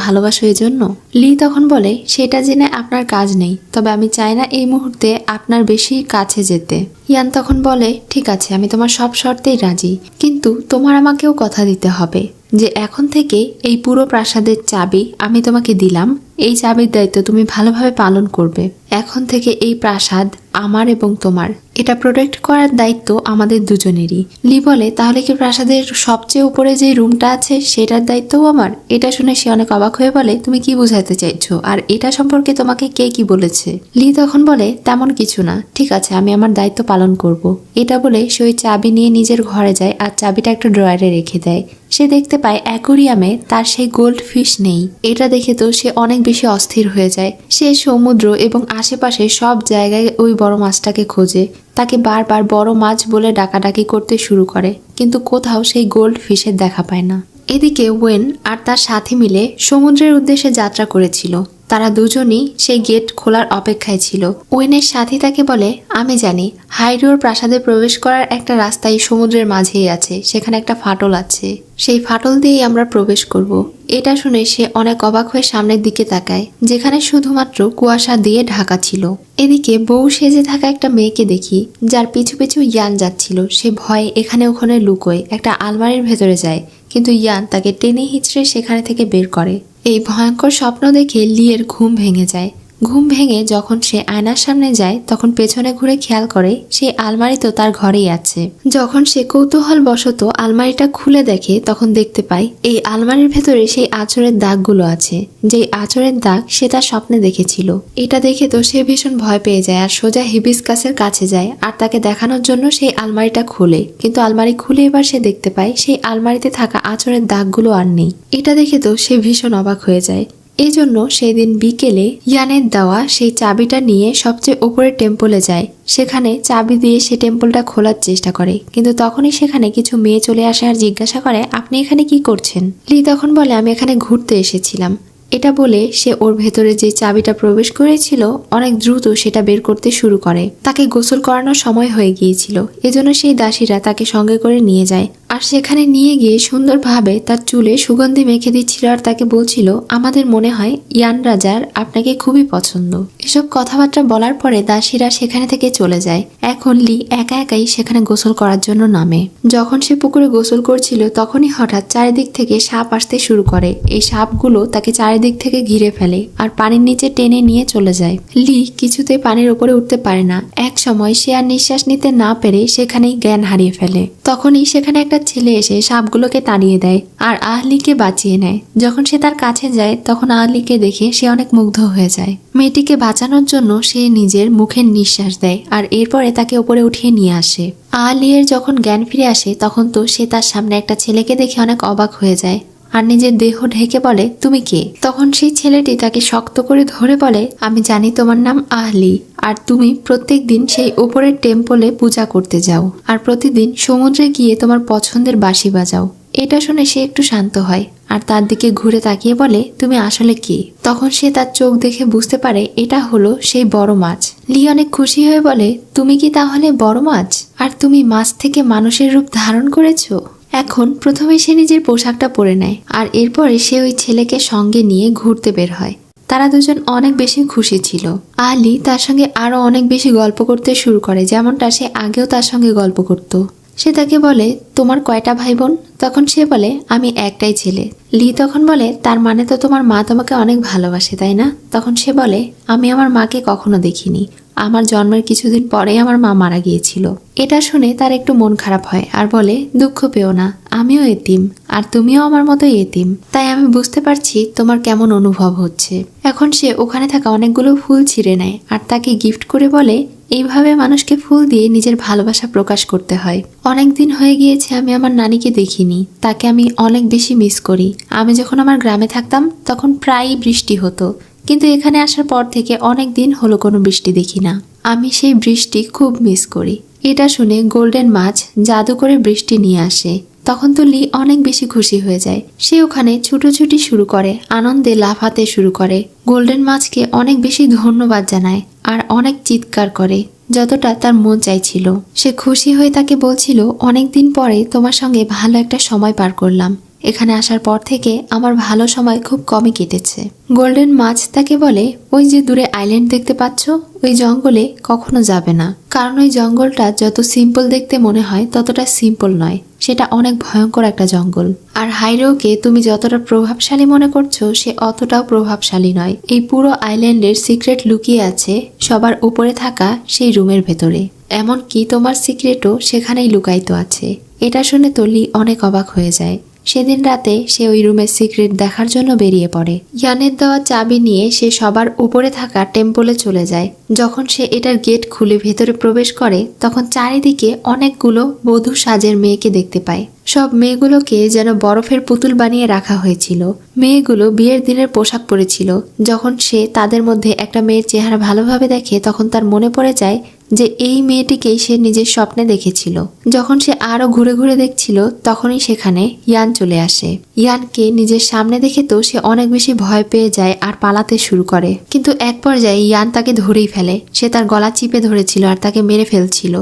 [SPEAKER 1] ভালোবাসো এজন্য? লি তখন বলে, সেটা জেনে আপনার কাজ নেই, তবে আমি চাই না এই মুহূর্তে আপনার বেশি কাছে যেতে। ইয়ান তখন বলে, ঠিক আছে, আমি তোমার সব শর্তেই রাজি, কিন্তু তোমার আমাকেও কথা দিতে হবে যে এখন থেকে এই পুরো প্রাসাদের চাবি আমি তোমাকে দিলাম। এই চাবির দায়িত্ব তুমি ভালোভাবে পালন করবে। এখন থেকে এই প্রাসাদ আমার এবং তোমার, এটা প্রোটেক্ট করার দায়িত্ব আমাদের দুজনেরই। লি বলে, তাহলে কি প্রাসাদের সবচেয়ে উপরে যে রুমটা আছে সেটার দায়িত্বও আমার? এটা শুনে সে অনেক অবাক হয়ে বলে, তুমি কি বোঝাতে চাইছো, আর এটা সম্পর্কে তোমাকে কে কি বলেছে? লি তখন বলে, তেমন কিছু না, ঠিক আছে, আমি আমার দায়িত্ব পালন করব। এটা বলে সে ওই চাবি নিয়ে নিজের ঘরে যায় আর চাবিটা একটা ড্রয়ারে রেখে দেয়। সে দেখতে পায় অ্যাকোরিয়ামে তার সেই গোল্ড ফিশ নেই। এটা দেখে তো সে অনেক বেশি অস্থির হয়ে যায়। সে সমুদ্র এবং আশেপাশে সব জায়গায় ওই বড় মাছটাকে খোঁজে, তাকে বারবার বড় মাছ বলে ডাকাডাকি করতে শুরু করে, কিন্তু কোথাও সেই গোল্ড ফিশের দেখা পায় না। এদিকে ওয়েন আর তার সাথী মিলে সমুদ্রের উদ্দেশ্যে যাত্রা করেছিল। তারা দুজনই সেই গেট খোলার অপেক্ষায় ছিল। ওয়েনের সাথী তাকে বলে, আমি জানি হাইডোর প্রাসাদে প্রবেশ করার একটা রাস্তাই সমুদ্রের মাঝেই আছে, সেখানে একটা ফাটল আছে, সেই ফাটল দিয়েই আমরা প্রবেশ করব। এটা শুনে সে অনেক অবাক হয়ে সামনের দিকে তাকায়, যেখানে শুধুমাত্র কুয়াশা দিয়ে ঢাকা ছিল। এদিকে বউ সেজে থাকা একটা মেয়েকে দেখি, যার পিছু পিছু ইয়ান যাচ্ছিল। সে ভয়ে এখানে ওখানে লুকোয় একটা আলমারির ভেতরে যায়, কিন্তু ইয়ান তাকে টেনে হিচড়ে সেখানে থেকে বের করে। এই ভয়ঙ্কর স্বপ্ন দেখে লিয়ের ঘুম ভেঙে যায়। ঘুম ভেঙে যখন সে আয়নার সামনে যায় তখন পেছনে ঘুরে খেয়াল করে সেই আলমারি তো তার ঘরেই আছে। যখন সে কৌতূহল বশত আলমারিটা খুলে দেখে তখন দেখতে পায় এই আলমারির ভেতরে সেই আঁচড়ের দাগগুলো আছে, যেই আঁচড়ের দাগ সে তার স্বপ্নে দেখেছিল। এটা দেখে তো সে ভীষণ ভয় পেয়ে যায় আর সোজা হিবিস্কাসের কাছে যায় আর তাকে দেখানোর জন্য সেই আলমারিটা খোলে, কিন্তু আলমারি খুলে এবার সে দেখতে পায় সেই আলমারিতে থাকা আঁচড়ের দাগগুলো আর নেই। এটা দেখে তো সে ভীষণ অবাক হয়ে যায়। এই জন্য সেই দিন বিকেলে ইয়ানের দেওয়া সেই চাবিটা নিয়ে সবচেয়ে ওপরের টেম্পলে যায়। সেখানে চাবি দিয়ে সে টেম্পলটা খোলার চেষ্টা করে, কিন্তু তখনই সেখানে কিছু মেয়ে চলে আসে আর জিজ্ঞাসা করে, আপনি এখানে কি করছেন? লি তখন বলে, আমি এখানে ঘুরতে এসেছিলাম। এটা বলে সে ওর ভেতরে যে চাবিটা প্রবেশ করেছিল অনেক দ্রুত সেটা বের করতে শুরু করে। তাকে গোসল করানোর সময় হয়ে গিয়েছিল, এজন্য সেই দাসীরা তাকে সঙ্গে করে নিয়ে যায় আর সেখানে নিয়ে গিয়ে সুন্দরভাবে তার চুলে সুগন্ধি মেখে দিচ্ছিল আর তাকে বলছিল, আমাদের মনে হয় ইয়ান রাজার আপনাকে খুবই পছন্দ। এসব কথাবার্তা বলার পরে দাসীরা সেখানে থেকে চলে যায়। এখন লি একা একাই সেখানে গোসল করার জন্য নামে। যখন সে পুকুরে গোসল করছিল তখনই হঠাৎ চারিদিক থেকে সাপ আসতে শুরু করে। এই সাপগুলো তাকে চারিদিক থেকে ঘিরে ফেলে আর পানির নিচে টেনে নিয়ে চলে যায়। লি কিছুতে পানির উপরে উঠতে পারে না। এক সময় সে আর নিঃশ্বাস নিতে না পেরে সেখানেই জ্ঞান হারিয়ে ফেলে। তখনই সেখানে একটা ছেলে এসে সাপগুলোকে তাড়িয়ে দেয় আর আহলিকে বাঁচিয়ে নেয়। যখন সে তার কাছে যায় তখন আহলিকে দেখে সে অনেক মুগ্ধ হয়ে যায়। মেয়েটিকে বাঁচানোর জন্য সে নিজের মুখের নিঃশ্বাস দেয় আর এরপরে তাকে উপরে উঠিয়ে নিয়ে আসে। আহলিয়ের যখন জ্ঞান ফিরে আসে তখন তো সে তার সামনে একটা ছেলেকে দেখে অনেক অবাক হয়ে যায় আর নিজের দেহ ঢেকে বলে, তুমি কে? তখন সেই ছেলেটি তাকে শক্ত করে ধরে বলে, আমি জানি তোমার নাম আহলি আর তুমি প্রত্যেক দিন সেই উপরের টেম্পলে পূজা করতে যাও আর প্রতিদিন সমুদ্রে গিয়ে তোমার পছন্দের বাঁশি বাজাও। এটা শুনে সে একটু শান্ত হয় আর তার দিকে ঘুরে তাকিয়ে বলে, তুমি আসলে কে? তখন সে তার চোখ দেখে বুঝতে পারে এটা হলো সেই বড় মাছ। লি অনেক খুশি হয়ে বলে, তুমি কি তাহলে বড় মাছ? আর তুমি মাছ থেকে মানুষের রূপ ধারণ করেছো? এখন প্রথমে সে নিজের পোশাকটা পরে নেয় আর এরপরে সে ওই ছেলেকে সঙ্গে নিয়ে ঘুরতে বের হয়। তারা দুজন অনেক বেশি খুশি ছিল। আলি তার সঙ্গে আরো অনেক বেশি গল্প করতে শুরু করে, যেমনটা সে আগেও তার সঙ্গে গল্প করত। সে তাকে বলে, তোমার কয়টা ভাই বোন? তখন সে বলে, আমি একটাই ছেলে। লি তখন বলে, তার মানে তো তোমার মা তোমাকে অনেক ভালোবাসে, তাই না? তখন সে বলে, আমি আমার মাকে কখনো দেখিনি, আমার জন্মের কিছুদিন পরেই আমার মা মারা গিয়েছিল। এটা শুনে তার একটু মন খারাপ হয় আর বলে, দুঃখ পেও না, আমিও এতিম আর তুমিও আমার মতোই এতিম, তাই আমি বুঝতে পারছি তোমার কেমন অনুভব হচ্ছে। এখন সে ওখানে থাকা অনেকগুলো ফুল ছিঁড়ে নেয় আর তাকে গিফট করে বলে, এইভাবে মানুষকে ফুল দিয়ে নিজের ভালোবাসা প্রকাশ করতে হয়। অনেক দিন হয়ে গিয়েছে আমি আমার নানিকে দেখিনি, তাকে আমি অনেক বেশি মিস করি। আমি যখন আমার গ্রামে থাকতাম তখন প্রায়ই বৃষ্টি হতো, কিন্তু এখানে আসার পর থেকে অনেক দিন হলো কোনো বৃষ্টি দেখি না। আমি সেই বৃষ্টি খুব মিস করি। এটা শুনে গোল্ডেন মাছ জাদু করে বৃষ্টি নিয়ে আসে। তখন তো লি অনেক বেশি খুশি হয়ে যায়। সে ওখানে ছুটোছুটি শুরু করে, আনন্দে লাফাতে শুরু করে, গোল্ডেন মাছকে অনেক বেশি ধন্যবাদ জানায় আর অনেক চিৎকার করে, যতটা তার মন চাইছিল। সে খুশি হয়ে তাকে বলছিল, অনেকদিন পরে তোমার সঙ্গে ভালো একটা সময় পার করলাম, এখানে আসার পর থেকে আমার ভালো সময় খুব কমই কেটেছে। গোল্ডেন মাছ তাকে বলে, ওই যে দূরে আইল্যান্ড দেখতে পাচ্ছ, ওই জঙ্গলে কখনো যাবে না, কারণ ওই জঙ্গলটা যত সিম্পল দেখতে মনে হয় ততটা সিম্পল নয়, সেটা অনেক ভয়ঙ্কর একটা জঙ্গল। আর হাইরোকে তুমি যতটা প্রভাবশালী মনে করছো সে অতটাও প্রভাবশালী নয়। এই পুরো আইল্যান্ডের সিক্রেট লুকিয়ে আছে সবার উপরে থাকা সেই রুমের ভেতরে, এমনকি তোমার সিক্রেটও সেখানেই লুকায়িত আছে। এটা শুনে তো লি অনেক অবাক হয়ে যায়। সেদিন রাতে সে ওই রুমের সিক্রেট দেখার জন্য বেরিয়ে পড়ে। ইয়ানের দেওয়া চাবি নিয়ে সে সবার উপরে থাকা টেম্পলে চলে যায়। যখন সে এটার গেট খুলে ভেতরে প্রবেশ করে তখন চারিদিকে অনেকগুলো বধূ সাজের মেয়েকে দেখতে পায়। সব মেয়েগুলোকে যেন বরফের পুতুল বানিয়ে রাখা হয়েছিল। মেয়েগুলো বিয়ের দিনের পোশাক পরেছিল। যখন সে তাদের মধ্যে একটা মেয়ের চেহারা ভালোভাবে দেখে তখন তার মনে পড়ে যায় যে এই মেয়েটিকেই সে নিজের স্বপ্নে দেখেছিল। যখন সে আরো ঘুরে ঘুরে দেখছিল তখনই সেখানে ইয়ান চলে আসে। ইয়ানকে নিজের সামনে দেখে তো সে অনেক বেশি ভয় পেয়ে যায় আর পালাতে শুরু করে, কিন্তু এক পর্যায়ে ইয়ান তাকে ধরেই ফেলে। সে তার গলা চিপে ধরেছিল আর তাকে মেরে ফেলছিল।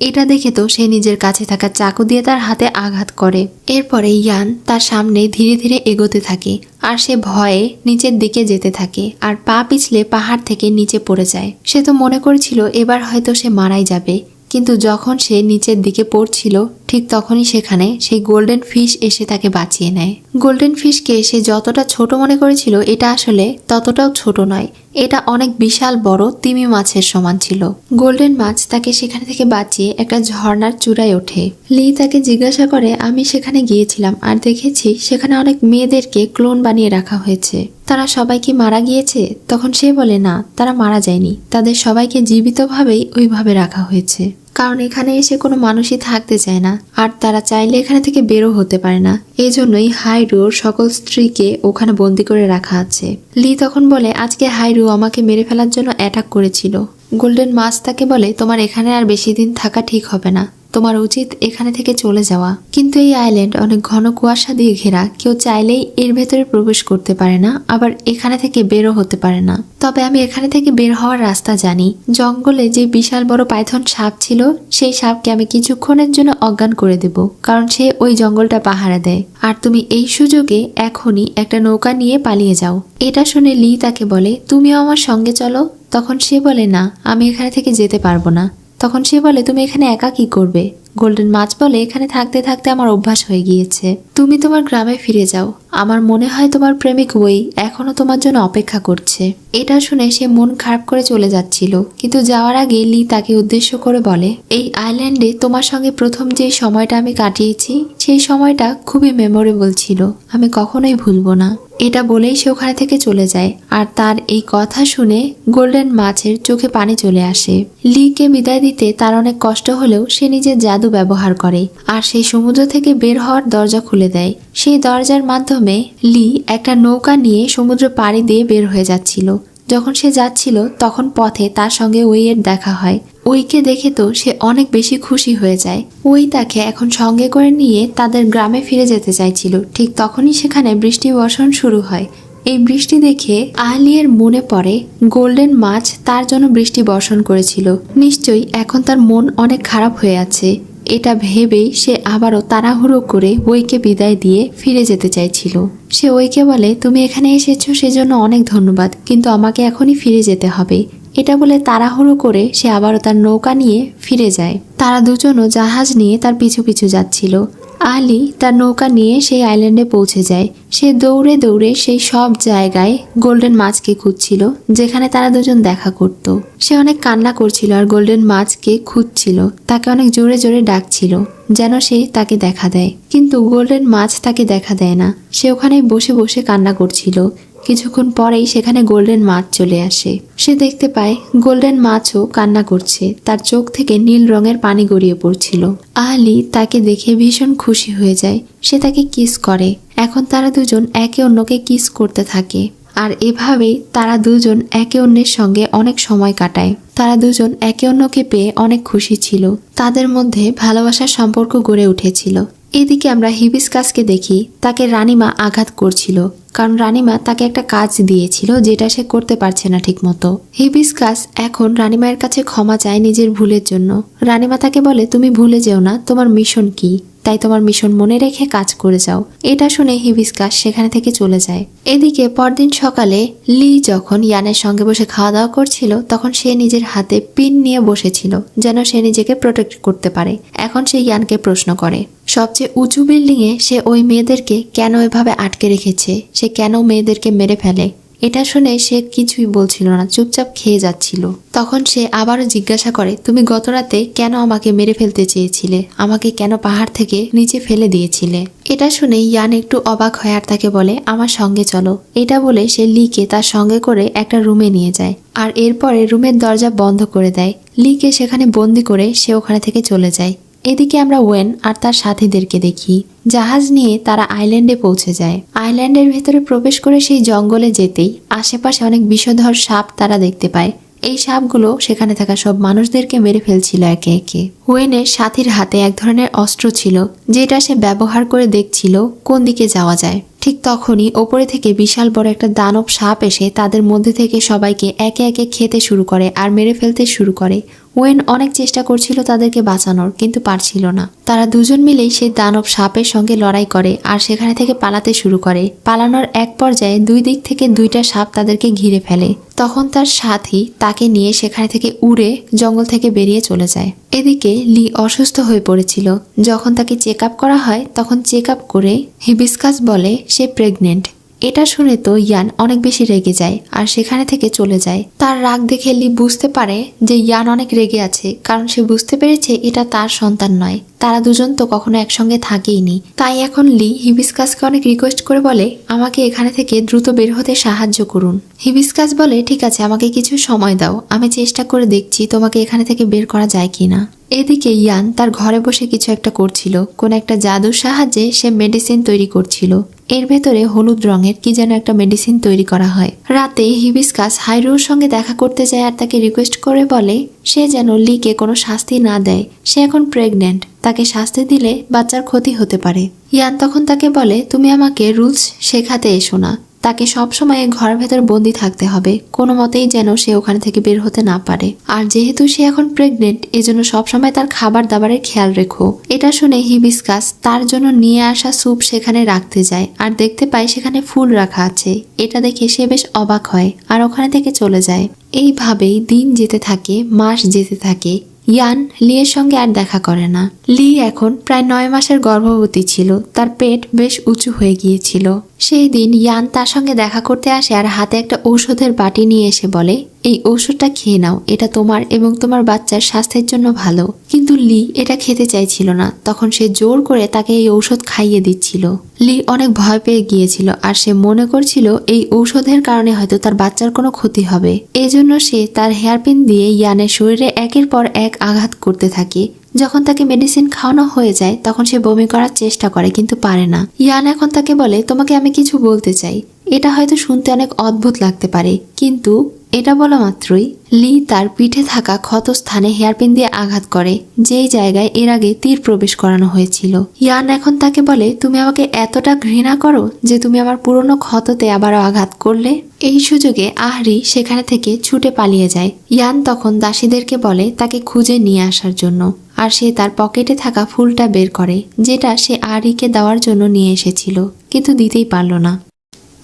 [SPEAKER 1] এটা দেখে তো সে নিজের কাছে থাকা চাকু দিয়ে তার হাতে আঘাত করে। এরপরে ইয়ান তার সামনে ধীরে ধীরে এগোতে থাকে আর সে ভয়ে নিচের দিকে যেতে থাকে আর পা পিছলে পাহাড় থেকে নিচে পড়ে যায়। সে তো মনে করেছিল এবার হয়তো সে মারাই যাবে, কিন্তু যখন সে নিচের দিকে পড়ছিল ঠিক তখনই সেখানে সেই গোল্ডেন ফিশ এসে তাকে বাঁচিয়ে নেয়। গোল্ডেন ফিশকে সে যতটা ছোট মনে করেছিল এটা আসলে ততটাও ছোট নয়, এটা অনেক বিশাল বড় তিমি মাছের সমান ছিল। গোল্ডেন মাছ তাকে সেখানে থেকে বাঁচিয়ে একটা ঝর্ণার চূড়ায় ওঠে। লি তাকে জিজ্ঞাসা করে, আমি সেখানে গিয়েছিলাম আর দেখেছি সেখানে অনেক মেয়েদেরকে ক্লোন বানিয়ে রাখা হয়েছে, তারা সবাই কি মারা গিয়েছে? তখন সে বলে, না, তারা মারা যায়নি, তাদের সবাইকে জীবিতভাবেই ওইভাবে রাখা হয়েছে, কারণ এখানে এসে কোনো মানুষই থাকতে চায় না আর তারা চাইলে এখানে থেকে বেরো হতে পারে না, এই জন্যই হাইরুর সকল স্ত্রীকে ওখানে বন্দি করে রাখা আছে। লি তখন বলে, আজকে হাইরু আমাকে মেরে ফেলার জন্য অ্যাটাক করেছিল। গোল্ডেন মাছ তাকে বলে, তোমার এখানে আর বেশি দিন থাকা ঠিক হবে না, তোমার উচিত এখানে থেকে চলে যাওয়া। কিন্তু এই আইল্যান্ড অনেক ঘন কুয়াশা দিয়ে ঘেরা, কেউ চাইলেই এর ভেতরে প্রবেশ করতে পারে না, আবার এখানে থেকে বেরো হতে পারে না। তবে আমি এখানে থেকে বের হওয়ার রাস্তা জানি। জঙ্গলে যে বিশাল বড় পাইথন সাপ ছিল সেই সাপকে আমি কিছুক্ষণের জন্য অজ্ঞান করে দেব, কারণ সে ওই জঙ্গলটা পাহারা দেয়। আর তুমি এই সুযোগে এখনই একটা নৌকা নিয়ে পালিয়ে যাও। এটা শুনে লি তাকে বলে, তুমিও আমার সঙ্গে চলো। তখন সে বলে, না, আমি এখানে থেকে যেতে পারবো না। তখন সে বলে, তুমি এখানে একা কি করবে? গোল্ডেন মাছ বলে, এখানে থাকতে থাকতে আমার অভ্যাস হয়ে গিয়েছে, তুমি তোমার গ্রামে ফিরে যাও, আমার মনে হয় তোমার প্রেমিক ওই এখনো তোমার জন্য অপেক্ষা করছে। এটা শুনে সে মন খারাপ করে চলে যাচ্ছিল, কিন্তু যাওয়ার আগে লি তাকে উদ্দেশ্য করে বলে, এই আইল্যান্ডে তোমার সঙ্গে প্রথম যে সময়টা আমি কাটিয়েছি সেই সময়টা খুবই মেমোরেবল ছিল, আমি কখনোই ভুলবো না। এটা বলেই সে ওখানে থেকে চলে যায়। আর তার এই কথা শুনে গোল্ডেন মাছের চোখে পানি চলে আসে। লিকে বিদায় দিতে তার অনেক কষ্ট হলেও সে নিজের জাদু ব্যবহার করে আর সেই সমুদ্র থেকে বের হওয়ার দরজা খুলে দেয়। সেই দরজার মাধ্যমে লি একটা নৌকা নিয়ে সমুদ্র পাড়ি দিয়ে বের হয়ে যাচ্ছিল। যখন সে যাচ্ছিল তখন পথে তার সঙ্গে ওইয়ের দেখা হয়। ওইকে দেখে তো সে অনেক বেশি খুশি হয়ে যায়। ওই তাকে এখন সঙ্গে করে নিয়ে তাদের গ্রামে ফিরে যেতে চাইছিল। ঠিক তখনই সেখানে বৃষ্টি বর্ষণ শুরু হয়। এই বৃষ্টি দেখে আলিয়ের মনে পড়ে গোল্ডেন মাছ তার জন্য বৃষ্টি বর্ষণ করেছিল। নিশ্চয়ই এখন তার মন অনেক খারাপ হয়ে আছে। এটা ভেবেই সে আবারও তাড়াহুড়ো করে ওইকে বিদায় দিয়ে ফিরে যেতে চাইছিল। সে ওইকে বলে, তুমি এখানে এসেছো সেজন্য অনেক ধন্যবাদ, কিন্তু আমাকে এখনই ফিরে যেতে হবে। এটা বলে তাড়াহুড়ো করে সে আবারও তার নৌকা নিয়ে ফিরে যায়। তারা দুজনও জাহাজ নিয়ে তার পিছু পিছু যাচ্ছিল। আলী তার নৌকা নিয়ে সেই আইল্যান্ডে পৌঁছে যায়। সে দৌড়ে দৌড়ে সেই সব জায়গায় গোল্ডেন মাছকে খুঁজছিল যেখানে তারা দুজন দেখা করত। সে অনেক কান্না করছিল আর গোল্ডেন মাছকে খুঁজছিল, তাকে অনেক জোরে জোরে ডাকছিল যেন সে তাকে দেখা দেয়, কিন্তু গোল্ডেন মাছ তাকে দেখা দেয় না। সে ওখানে বসে বসে কান্না করছিল। কিছুক্ষণ পরেই সেখানে গোল্ডেন মাছ চলে আসে। সে দেখতে পায় গোল্ডেন মাছও কান্না করছে, তার চোখ থেকে নীল রঙের পানি গড়িয়ে পড়ছিল। আলী তাকে দেখে ভীষণ খুশি হয়ে যায়। সে তাকে কিস করে। এখন তারা দুজন একে অন্যকে কিস করতে থাকে আর এভাবেই তারা দুজন একে অন্যের সঙ্গে অনেক সময় কাটায়। তারা দুজন একে অন্যকে পেয়ে অনেক খুশি ছিল। তাদের মধ্যে ভালোবাসার সম্পর্ক গড়ে উঠেছিল। এদিকে আমরা হিবিস্কাসকে দেখি, তাকে রানীমা আঘাত করছিল কারণ রানীমা তাকে একটা কাজ দিয়েছিল যেটা সে করতে পারছে না ঠিক মতো। হিবিস্কাস এখন রানীমায়ের কাছে ক্ষমা চায় নিজের ভুলের জন্য। রানীমা তাকে বলে, তুমি ভুলে যেও না তোমার মিশন কি, তাই তোমার মিশন মনে রেখে কাজ করে যাও। এটা শুনে হিবিস্কাস সেখানে থেকে চলে যায়। এদিকে পরদিন সকালে লি যখন ইয়ানের সঙ্গে বসে খাওয়া দাওয়া করছিল তখন সে নিজের হাতে পিন নিয়ে বসেছিল যেন সে নিজেকে প্রোটেক্ট করতে পারে। এখন সে ইয়ানকে প্রশ্ন করে, সবচেয়ে উঁচু বিল্ডিং এ সে ওই মেয়েদেরকে কেন এভাবে আটকে রেখেছে, সে কেন মেয়েদেরকে মেরে ফেলে। এটা শুনে সে কিছুই বলছিল না, চুপচাপ খেয়ে যাচ্ছিল। তখন সে আবারও জিজ্ঞাসা করে, তুমি গতরাতে কেন আমাকে মেরে ফেলতে চেয়েছিলে, আমাকে কেন পাহাড় থেকে নিচে ফেলে দিয়েছিলে। এটা শুনে ইয়ান একটু অবাক হয় আর তাকে বলে, আমার সঙ্গে চলো। এটা বলে সে লিকে তার সঙ্গে করে একটা রুমে নিয়ে যায় আর এরপরে রুমের দরজা বন্ধ করে দেয়। লিকে সেখানে বন্দি করে সে ওখানে থেকে চলে যায়। এদিকে আমরা ওয়েন আর তার সাথীদেরকে দেখি জাহাজ নিয়ে তারা আইল্যান্ডে পৌঁছে যায়। আইল্যান্ডের ভেতরে প্রবেশ করে সেই জঙ্গলে যেতেই আশেপাশে অনেক বিষধর সাপ তারা দেখতে পায়। এই সাপগুলো সেখানে থাকা সব মানুষদেরকে মেরে ফেলছিল একে একে। ওয়েনের সাথীর হাতে এক ধরনের অস্ত্র ছিল যেটা সে ব্যবহার করে দেখছিল কোন দিকে যাওয়া যায়। ঠিক তখনই ওপরে থেকে বিশাল বড় একটা দানব সাপ এসে তাদের মধ্যে থেকে সবাইকে একে একে খেতে শুরু করে আর মেরে ফেলতে শুরু করে। ওয়েন অনেক চেষ্টা করছিল তাদেরকে বাঁচানোর, কিন্তু পারছিল না। তারা দুজন মিলেই সেই দানব সাপের সঙ্গে লড়াই করে আর সেখানে থেকে পালাতে শুরু করে। পালানোর এক পর্যায়ে দুই দিক থেকে দুইটা সাপ তাদেরকে ঘিরে ফেলে। তখন তার সাথী তাকে নিয়ে সেখানে থেকে উড়ে জঙ্গল থেকে বেরিয়ে চলে যায়। এদিকে লি অসুস্থ হয়ে পড়েছিল। যখন তাকে চেক আপ করা হয় তখন চেক আপ করে হিবিস্কাস বলে সে প্রেগনেন্ট। এটা শুনে তো ইয়ান অনেক বেশি রেগে যায় আর সেখানে থেকে চলে যায়। তার রাগ দেখে লি বুঝতে পারে যে ইয়ান অনেক রেগে আছে, কারণ সে বুঝতে পেরেছে এটা তার সন্তান নয়। তারা দুজন তো কখনো একসঙ্গে থাকেইনি। তাই এখন লি হিবিস্কাসকে অনেক রিকোয়েস্ট করে বলে, আমাকে এখানে থেকে দ্রুত বের হতে সাহায্য করুন। হিবিস্কাস বলে, ঠিক আছে, আমাকে কিছু সময় দাও, আমি চেষ্টা করে দেখছি তোমাকে এখানে থেকে বের করা যায় কিনা। এদিকে ইয়ান তার ঘরে বসে কিছু একটা করছিল। কোন একটা জাদুর সাহায্যে সে মেডিসিন তৈরি করছিল। এর ভেতরে হলুদ রঙের কি যেন একটা মেডিসিন তৈরি করা হয়। রাতে হিবিস্কাস হাইরুর সঙ্গে দেখা করতে যায় আর তাকে রিকোয়েস্ট করে বলে সে যেন লিকে কোনো শাস্তি না দেয়। সে এখন প্রেগনেন্ট, তাকে শাস্তি দিলে বাচ্চার ক্ষতি হতে পারে। ইয়ান তখন তাকে বলে, তুমি আমাকে রুলস শেখাতে এসো না, তাকে সবসময় ঘরের ভেতর বন্দি থাকতে হবে, কোনো মতেই যেন সে ওখানে থেকে বের হতে না পারে। আর যেহেতু সে এখন প্রেগনেন্ট এজন্য সবসময় তার খাবার দাবারের খেয়াল রেখো। এটা শুনে হিবিস্কাস তার জন্য নিয়ে আসা স্যুপ সেখানে রাখতে যায় আর দেখতে পায় সেখানে ফুল রাখা আছে। এটা দেখে সে বেশ অবাক হয় আর ওখানে থেকে চলে যায়। এইভাবেই দিন যেতে থাকে, মাস যেতে থাকে। ইয়ান লিয়ের সঙ্গে আর দেখা করে না। লি এখন প্রায় 9 মাসের গর্ভবতী ছিল, তার পেট বেশ উঁচু হয়ে গিয়েছিল। সেই দিন ইয়ান তার সঙ্গে দেখা করতে আসে আর হাতে একটা ঔষধের বাটি নিয়ে এসে বলে, এই ঔষধটা খেয়ে নাও, এটা তোমার এবং তোমার বাচ্চার স্বাস্থ্যের জন্য ভালো। কিন্তু লি এটা খেতে চাইছিল না, তখন সে জোর করে তাকে এই ঔষধ খাইয়ে দিচ্ছিল। লি অনেক ভয় পেয়ে গিয়েছিল আর সে মনে করছিল এই ঔষধের কারণে হয়তো তার বাচ্চার কোনো ক্ষতি হবে। এজন্য সে তার হেয়ারপিন দিয়ে ইয়ানের শরীরে একের পর এক আঘাত করতে থাকে। যখন তাকে মেডিসিন খাওয়ানো হয়ে যায় তখন সে বমি করার চেষ্টা করে কিন্তু পারে না। ইয়ান এখন তাকে বলে, তোমাকে আমি কিছু বলতে চাই। এটা হয়তো শুনতে অনেক অদ্ভুত লাগতে পারে, কিন্তু এটা বলা মাত্রই লি তার পিঠে থাকা ক্ষত স্থানে হেয়ারপিন দিয়ে আঘাত করে, যেই জায়গায় এর আগে তীর প্রবেশ করানো হয়েছিল। ইয়ান এখন তাকে বলে, তুমি আমাকে এতটা ঘৃণা করো যে তুমি আমার পুরনো ক্ষততে আবারও আঘাত করলে। এই সুযোগে আহরি সেখানে থেকে ছুটে পালিয়ে যায়। ইয়ান তখন দাসীদেরকে বলে তাকে খুঁজে নিয়ে আসার জন্য, আর সে তার পকেটে থাকা ফুলটা বের করে যেটা সে আহরিকে দেওয়ার জন্য নিয়ে এসেছিল, কিন্তু দিতেই পারল না।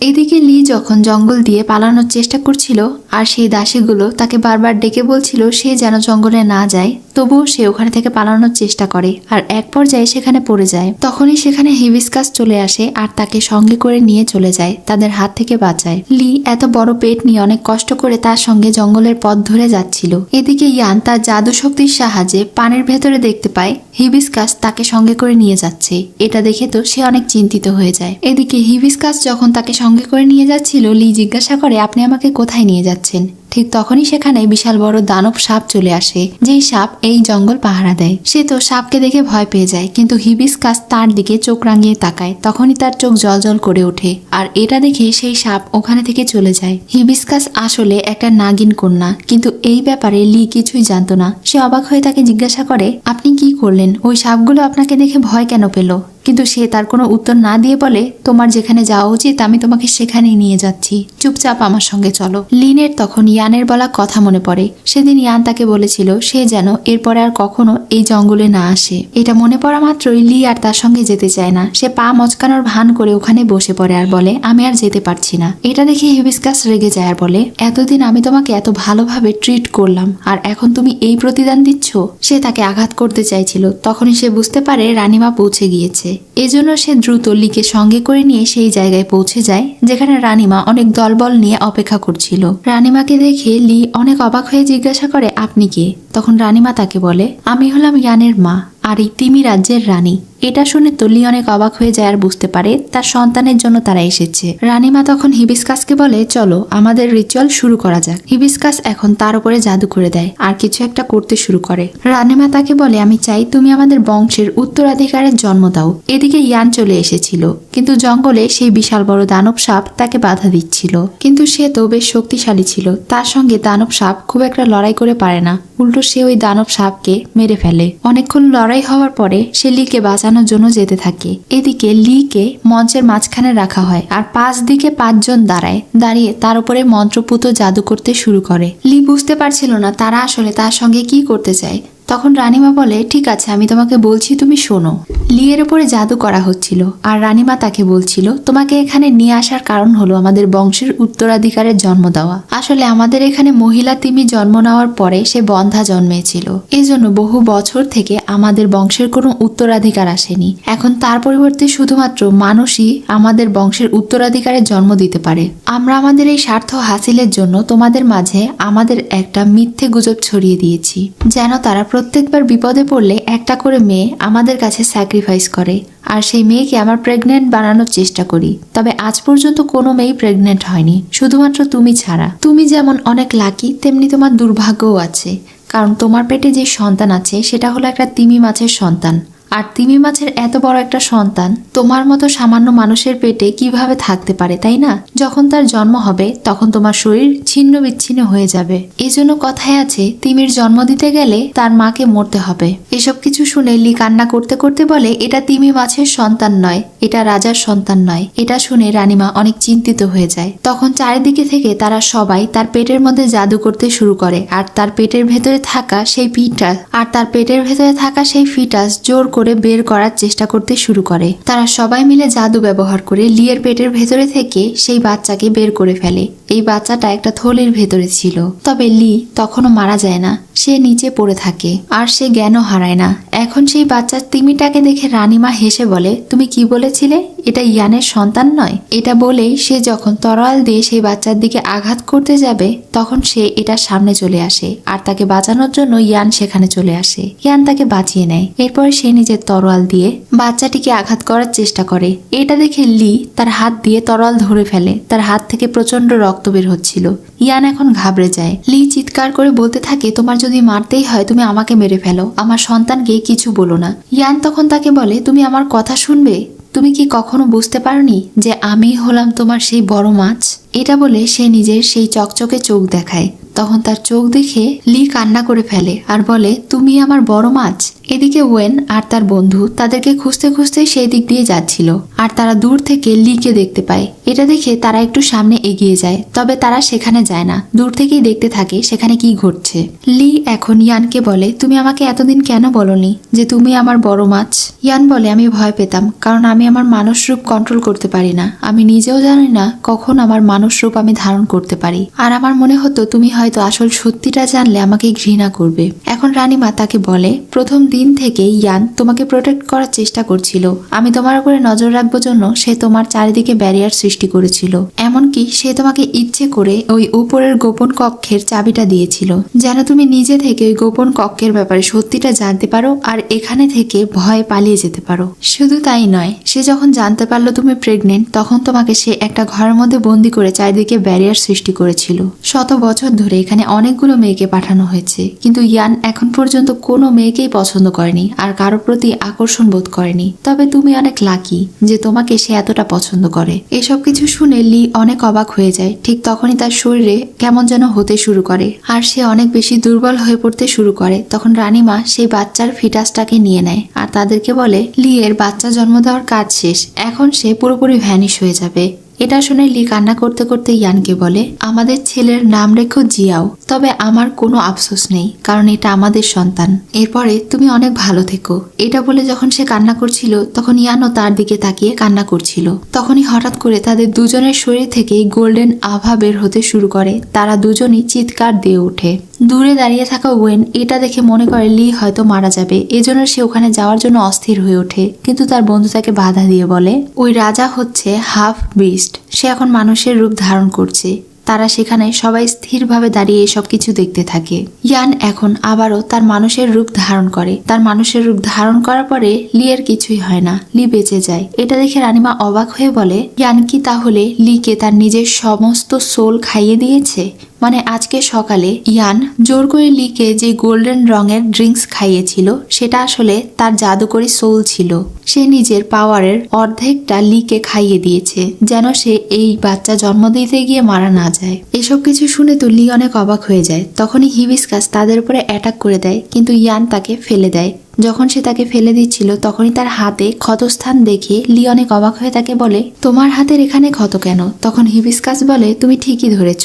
[SPEAKER 1] এদিকে লি যখন জঙ্গল দিয়ে পালানোর চেষ্টা করছিল আর সেই দাসীগুলো তাকে বারবার ডেকে বলছিল সে যেন জঙ্গলে না যায়, তবুও সে ওখানে থেকে পালানোর চেষ্টা করে আর এক পর্যায়ে সেখানে পড়ে যায়। তখনই সেখানে হিবিস্কাস চলে আসে আর তাকে সঙ্গে করে নিয়ে চলে যায়, তাদের হাত থেকে বাঁচায়। লি এত বড় পেট নিয়ে অনেক কষ্ট করে তার সঙ্গে জঙ্গলের পথ ধরে যাচ্ছিল। এদিকে ইয়ান তার জাদু শক্তির সাহায্যে পানির ভেতরে দেখতে পায় হিবিস্কাস তাকে সঙ্গে করে নিয়ে যাচ্ছে। এটা দেখে তো সে অনেক চিন্তিত হয়ে যায়। এদিকে হিবিস্কাস যখন তাকে সঙ্গে করে নিয়ে যাচ্ছিল, লি জিজ্ঞাসা করে আপনি আমাকে কোথায় নিয়ে যাচ্ছেন? ঠিক তখনই সেখানে বিশাল বড় দানব সাপ চলে আসে, যেই সাপ এই জঙ্গল পাহারা দেয়। সে তো সাপকে দেখে ভয় পেয়ে যায়, কিন্তু হিবিস্কাস তার দিকে চোখ রাঙিয়ে তাকায়, তখনই তার চোখ জলজল করে ওঠে আর এটা দেখে সেই সাপ ওখানে থেকে চলে যায়। হিবিস্কাস আসলে একটা নাগিন কন্যা, কিন্তু এই ব্যাপারে লি কিছুই জানতো না। সে অবাক হয়ে তাকে জিজ্ঞাসা করে আপনি কি করলেন? ওই সাপগুলো আপনাকে দেখে ভয় কেন পেল? কিন্তু সে তার কোনো উত্তর না দিয়ে বলে তোমার যেখানে যাওয়া উচিত আমি তোমাকে সেখানেই নিয়ে যাচ্ছি, চুপচাপ আমার সঙ্গে চলো। লিনের তখন ইয়ানের বলা কথা মনে পড়ে। সেদিন ইয়ান তাকে বলেছিল সে যেন এরপরে আর কখনো এই জঙ্গলে না আসে। এটা মনে পড়া মাত্রই লি আর তার সঙ্গে যেতে চায় না। সে পা মচকানোর ভান করে ওখানে বসে পড়ে আর বলে আমি আর যেতে পারছি না। এটা দেখে হিবিস্কাস রেগে যায় আর বলে এতদিন আমি তোমাকে এত ভালোভাবে ট্রিট করলাম আর এখন তুমি এই প্রতিদান দিচ্ছ? সে তাকে আঘাত করতে চাইছিল, তখনই সে বুঝতে পারে রানীমা পৌঁছে গিয়েছে। এজন্য সে দ্রুত লিকে সঙ্গে করে নিয়ে সেই জায়গায় পৌঁছে যায় যেখানে রানীমা অনেক দলবল নিয়ে অপেক্ষা করছিল। রানীমাকে দেখে লি অনেক অবাক হয়ে জিজ্ঞাসা করে আপনি কে? তখন রানীমা তাকে বলে আমি হলাম ইয়ানের মা আর এই তিমি রাজ্যের রানী। এটা শুনে তো লি অনেক অবাক হয়ে যায় আর বুঝতে পারে তার সন্তানের জন্য তারা এসেছে। রানীমা তখন হিবিস্কাসকে বলে চলো আমাদের রিচুয়াল শুরু করা যাক। হিবিস্কাস এখন তার উপরে জাদু করে দেয় আর কিছু একটা করতে শুরু করে। রানীমা তাকে বলে আমি চাই তুমি আমাদের বংশের উত্তরাধিকারের জন্ম দাও। এদিকে ইয়ান চলে এসেছিল, কিন্তু জঙ্গলে সেই বিশাল বড় দানব সাপ তাকে বাধা দিচ্ছিল। কিন্তু সে তো বেশ শক্তিশালী ছিল, তার সঙ্গে দানব সাপ খুব একটা লড়াই করে পারে না। উল্টো সে ওই দানব সাপকে মেরে ফেলে। অনেকক্ষণ লড়াই হওয়ার পরে সে লিকে বাঁচানোর জন্য যেতে থাকে। এদিকে লিকে মঞ্চের মাঝখানে রাখা হয় আর পাঁচ দিকে 5 জন দাঁড়িয়ে তার উপরে মন্ত্রপুত জাদু করতে শুরু করে। লি বুঝতে পারছিল না তারা আসলে তার সঙ্গে কি করতে চায়। তখন রানীমা বলে ঠিক আছে আমি তোমাকে বলছি তুমি শোনো। লিয়ের উপরে জাদু করা হচ্ছিল আর রানীমা তাকে বলছিল তোমাকে এখানে নিয়ে আসার কারণ হলো আমাদের বংশের উত্তরাধিকারের জন্ম দেওয়া। আসলে আমাদের এখানে মহিলা তিমি জন্ম নেওয়ার পরে সে বন্ধা জন্মেছিল, এই জন্য বহু বছর থেকে আমাদের বংশের কোনো উত্তরাধিকার আসেনি। এখন তার পরিবর্তে শুধুমাত্র মানুষই আমাদের বংশের উত্তরাধিকারের জন্ম দিতে পারে। আমরা আমাদের এই স্বার্থ হাসিলের জন্য তোমাদের মাঝে আমাদের একটা মিথ্যে গুজব ছড়িয়ে দিয়েছি, যেন তারা প্রত্যেকবার বিপদে পড়লে একটা করে মেয়ে আমাদের কাছে স্যাক্রিফাইস করে আর সেই মেয়েকে আমরা প্রেগনেন্ট বানানোর চেষ্টা করি। তবে আজ পর্যন্ত কোনো মেয়ে প্রেগনেন্ট হয়নি, শুধুমাত্র তুমি ছাড়া। তুমি যেমন অনেক লাকি তেমনি তোমার দুর্ভাগ্যও আছে, কারণ তোমার পেটে যে সন্তান আছে সেটা হলো একটা তিমি মাছের সন্তান। আর তিমি মাছের এত বড় একটা সন্তান তোমার মতো সামান্য মানুষের পেটে কিভাবে থাকতে পারে, তাই না? যখন তার জন্ম হবে তখন তোমার শরীর ছিন্ন বিচ্ছিন্ন হয়ে যাবে। এই জন্য কথায় আছে তিমির জন্ম দিতে গেলে তার মাকে মরতে হবে। এসব কিছু শুনে লি কান্না করতে করতে বলে এটা তিমি মাছের সন্তান নয়, এটা রাজার সন্তান নয়। এটা শুনে রানীমা অনেক চিন্তিত হয়ে যায়। তখন চারিদিকে থেকে তারা সবাই তার পেটের মধ্যে জাদু করতে শুরু করে আর তার পেটের ভেতরে থাকা সেই ফিটাস জোর করে বের করার চেষ্টা করতে শুরু করে। তারা সবাই মিলে জাদু ব্যবহার করে লিয়ের পেটের ভেতরে থেকে সেই বাচ্চাকে বের করে ফেলে। এই বাচ্চাটা একটা থলির ভেতরে ছিল, তবে লি তখনও মারা যায় না, সে নিচে পড়ে থাকে আর সে জ্ঞানও হারায় না। এখন সেই বাচ্চার তিমিটাকে দেখে রানীমা হেসে বলে তুমি কি বলেছিলে এটা ইয়ানের সন্তান নয়? এটা বলেই সে যখন তরোয়াল দিয়ে সেই বাচ্চার দিকে আঘাত করতে যাবে তখন সে এটার সামনে চলে আসে আর তাকে বাঁচানোর জন্য ইয়ান সেখানে চলে আসে। ইয়ান তাকে বাঁচিয়ে নেয়। এরপর সে নিজের তরোয়াল দিয়ে বাচ্চাটিকে আঘাত করার চেষ্টা করে। এটা দেখে লি তার হাত দিয়ে তরোয়াল ধরে ফেলে। তার হাত থেকে প্রচন্ড রক্ত বের হচ্ছিল। ইয়ান এখন ঘাবড়ে যায়। লি চিৎকার করে বলতে থাকে তোমার যদি মারতেই হয় তুমি আমাকে মেরে ফেলো, আমার সন্তানকে কিছু বলো না। ইয়ান তখন তাকে বলে তুমি আমার কথা শুনবে? তুমি কি কখনো বুঝতে পারোনি যে আমি হলাম তোমার সেই বড় মাছ? এটা বলে সে নিজের সেই চকচকে চোখ দেখায়। তখন তার চোখ দেখে লি কান্না করে ফেলে আর বলে, তুমি আমার বড় মাছ। এদিকে ওয়েন আর তার বন্ধু তাদেরকে খুঁজতে খুঁজতে সেই দিক দিয়ে যাচ্ছিল, আর তারা দূর থেকে লিকে দেখতে পায়। এটা দেখে তারা একটু সামনে এগিয়ে যায়, তবে তারা সেখানে যায় না, দূর থেকেই দেখতে থাকে সেখানে কি ঘটছে। লি এখন ইয়ানকে বলে, তুমি আমাকে এতদিন কেন বলনি যে তুমি আমার বড় মাছ? ইয়ান বলে, আমি ভয় পেতাম, কারণ আমি আমার মানুষ রূপ কন্ট্রোল করতে পারি না। আমি নিজেও জানি না কখন আমার মানুষ রূপ আমি ধারণ করতে পারি, আর আমার মনে হতো তুমি হয়তো আসল সত্যিটা জানলে আমাকে ঘৃণা করবে। এখন রানীমা তাকে বলে, প্রথম দিন থেকে ইয়ান তোমাকে প্রোটেক্ট করার চেষ্টা করছিল। আমি তোমার উপরে নজর রাখবো জন্য সে তোমার চারিদিকে ব্যারিয়ার সৃষ্টি করেছিল। এমনকি সে তোমাকে ইচ্ছে করে ওই উপরের গোপন কক্ষের চাবিটা দিয়েছিল, যেন তুমি নিজে থেকে ওই গোপন কক্ষের ব্যাপারে সত্যিটা জানতে পারো আর এখানে থেকে ভয়ে পালিয়ে যেতে পারো। শুধু তাই নয়, সে যখন জানতে পারলো তুমি প্রেগনেন্ট, তখন তোমাকে সে একটা ঘরের মধ্যে বন্দি করে চারিদিকে ব্যারিয়ার সৃষ্টি করেছিল। শত বছর ধরে এখানে অনেকগুলো মেয়েকে পাঠানো হয়েছে, কিন্তু ইয়ান এখন পর্যন্ত কোনো মেয়েকেই পছন্দ করেনি আর কারো প্রতি আকর্ষণ বোধ করেনি। তবে তুমি অনেক লাকি যে তোমাকে সে এতটা পছন্দ করে। এসব কিছু শুনে লি অনেক অবাক হয়ে যায়। ঠিক তখনই তার শরীরে কেমন যেন হতে শুরু করে আর সে অনেক বেশি দুর্বল হয়ে পড়তে শুরু করে। তখন রানীমা সেই বাচ্চার ফিটাসটাকে নিয়ে নেয় আর তাদেরকে বলে, লি এর বাচ্চা জন্ম দেওয়ার কাজ শেষ, এখন সে পুরোপুরি ভ্যানিশ হয়ে যাবে। এটা শুনে লি কান্না করতে করতে ইয়ানকে বলে, আমাদের ছেলের নাম রেখো জিয়াও, তবে আমার কোনো আফসোস নেই, কারণ এটা আমাদের সন্তান। এরপরে তুমি অনেক ভালো থেকো। এটা বলে যখন সে কান্না করছিল, তখন ইয়ানও তার দিকে তাকিয়ে কান্না করছিল। তখনই হঠাৎ করে তাদের দুজনের শরীর থেকেই গোল্ডেন আভা বের হতে শুরু করে। তারা দুজনই চিৎকার দিয়ে ওঠে। দূরে দাঁড়িয়ে থাকা ওয়েন এটা দেখে মনে করে লি হয়তো মারা যাবে, এজন্য সে ওখানে যাওয়ার জন্য অস্থির হয়ে ওঠে। কিন্তু তার বন্ধু তাকে বাধা দিয়ে বলে, ওই রাজা হচ্ছে হাফ বিস্ট, সে এখন মানুষের রূপ ধারণ করছে। তারা সেখানে সবাই স্থিরভাবে দাঁড়িয়ে এসব কিছু দেখতে থাকে। ইয়ান এখন আবারও তার মানুষের রূপ ধারণ করে। তার মানুষের রূপ ধারণ করার পরে লি এর কিছুই হয় না, লি বেঁচে যায়। এটা দেখে রানীমা অবাক হয়ে বলে, ইয়ান কি তাহলে লিকে তার নিজের সমস্ত সোল খাইয়ে দিয়েছে? মানে আজকে সকালে ইয়ান জোর করে লিকে যে গোল্ডেন রঙের ড্রিঙ্কস খাইয়েছিল, সেটা আসলে তার জাদুকরী সোল ছিল। সে নিজের পাওয়ারের অর্ধেকটা লিকে খাইয়ে দিয়েছে, যেন সে এই বাচ্চা জন্ম দিতে গিয়ে মারা না যায়। এসব কিছু শুনে তো লি অনেক অবাক হয়ে যায়। তখনই হিবিস্কাস তাদের উপরে অ্যাটাক করে দেয়, কিন্তু ইয়ান তাকে ফেলে দেয়। যখন সে তাকে ফেলে দিচ্ছিল, তখনই তার হাতে ক্ষতস্থান দেখে লি অনেক অবাক হয়ে তাকে বলে, তোমার হাতের এখানে ক্ষত কেন? তখন হিবিস্কাস বলে, তুমি ঠিকই ধরেছ,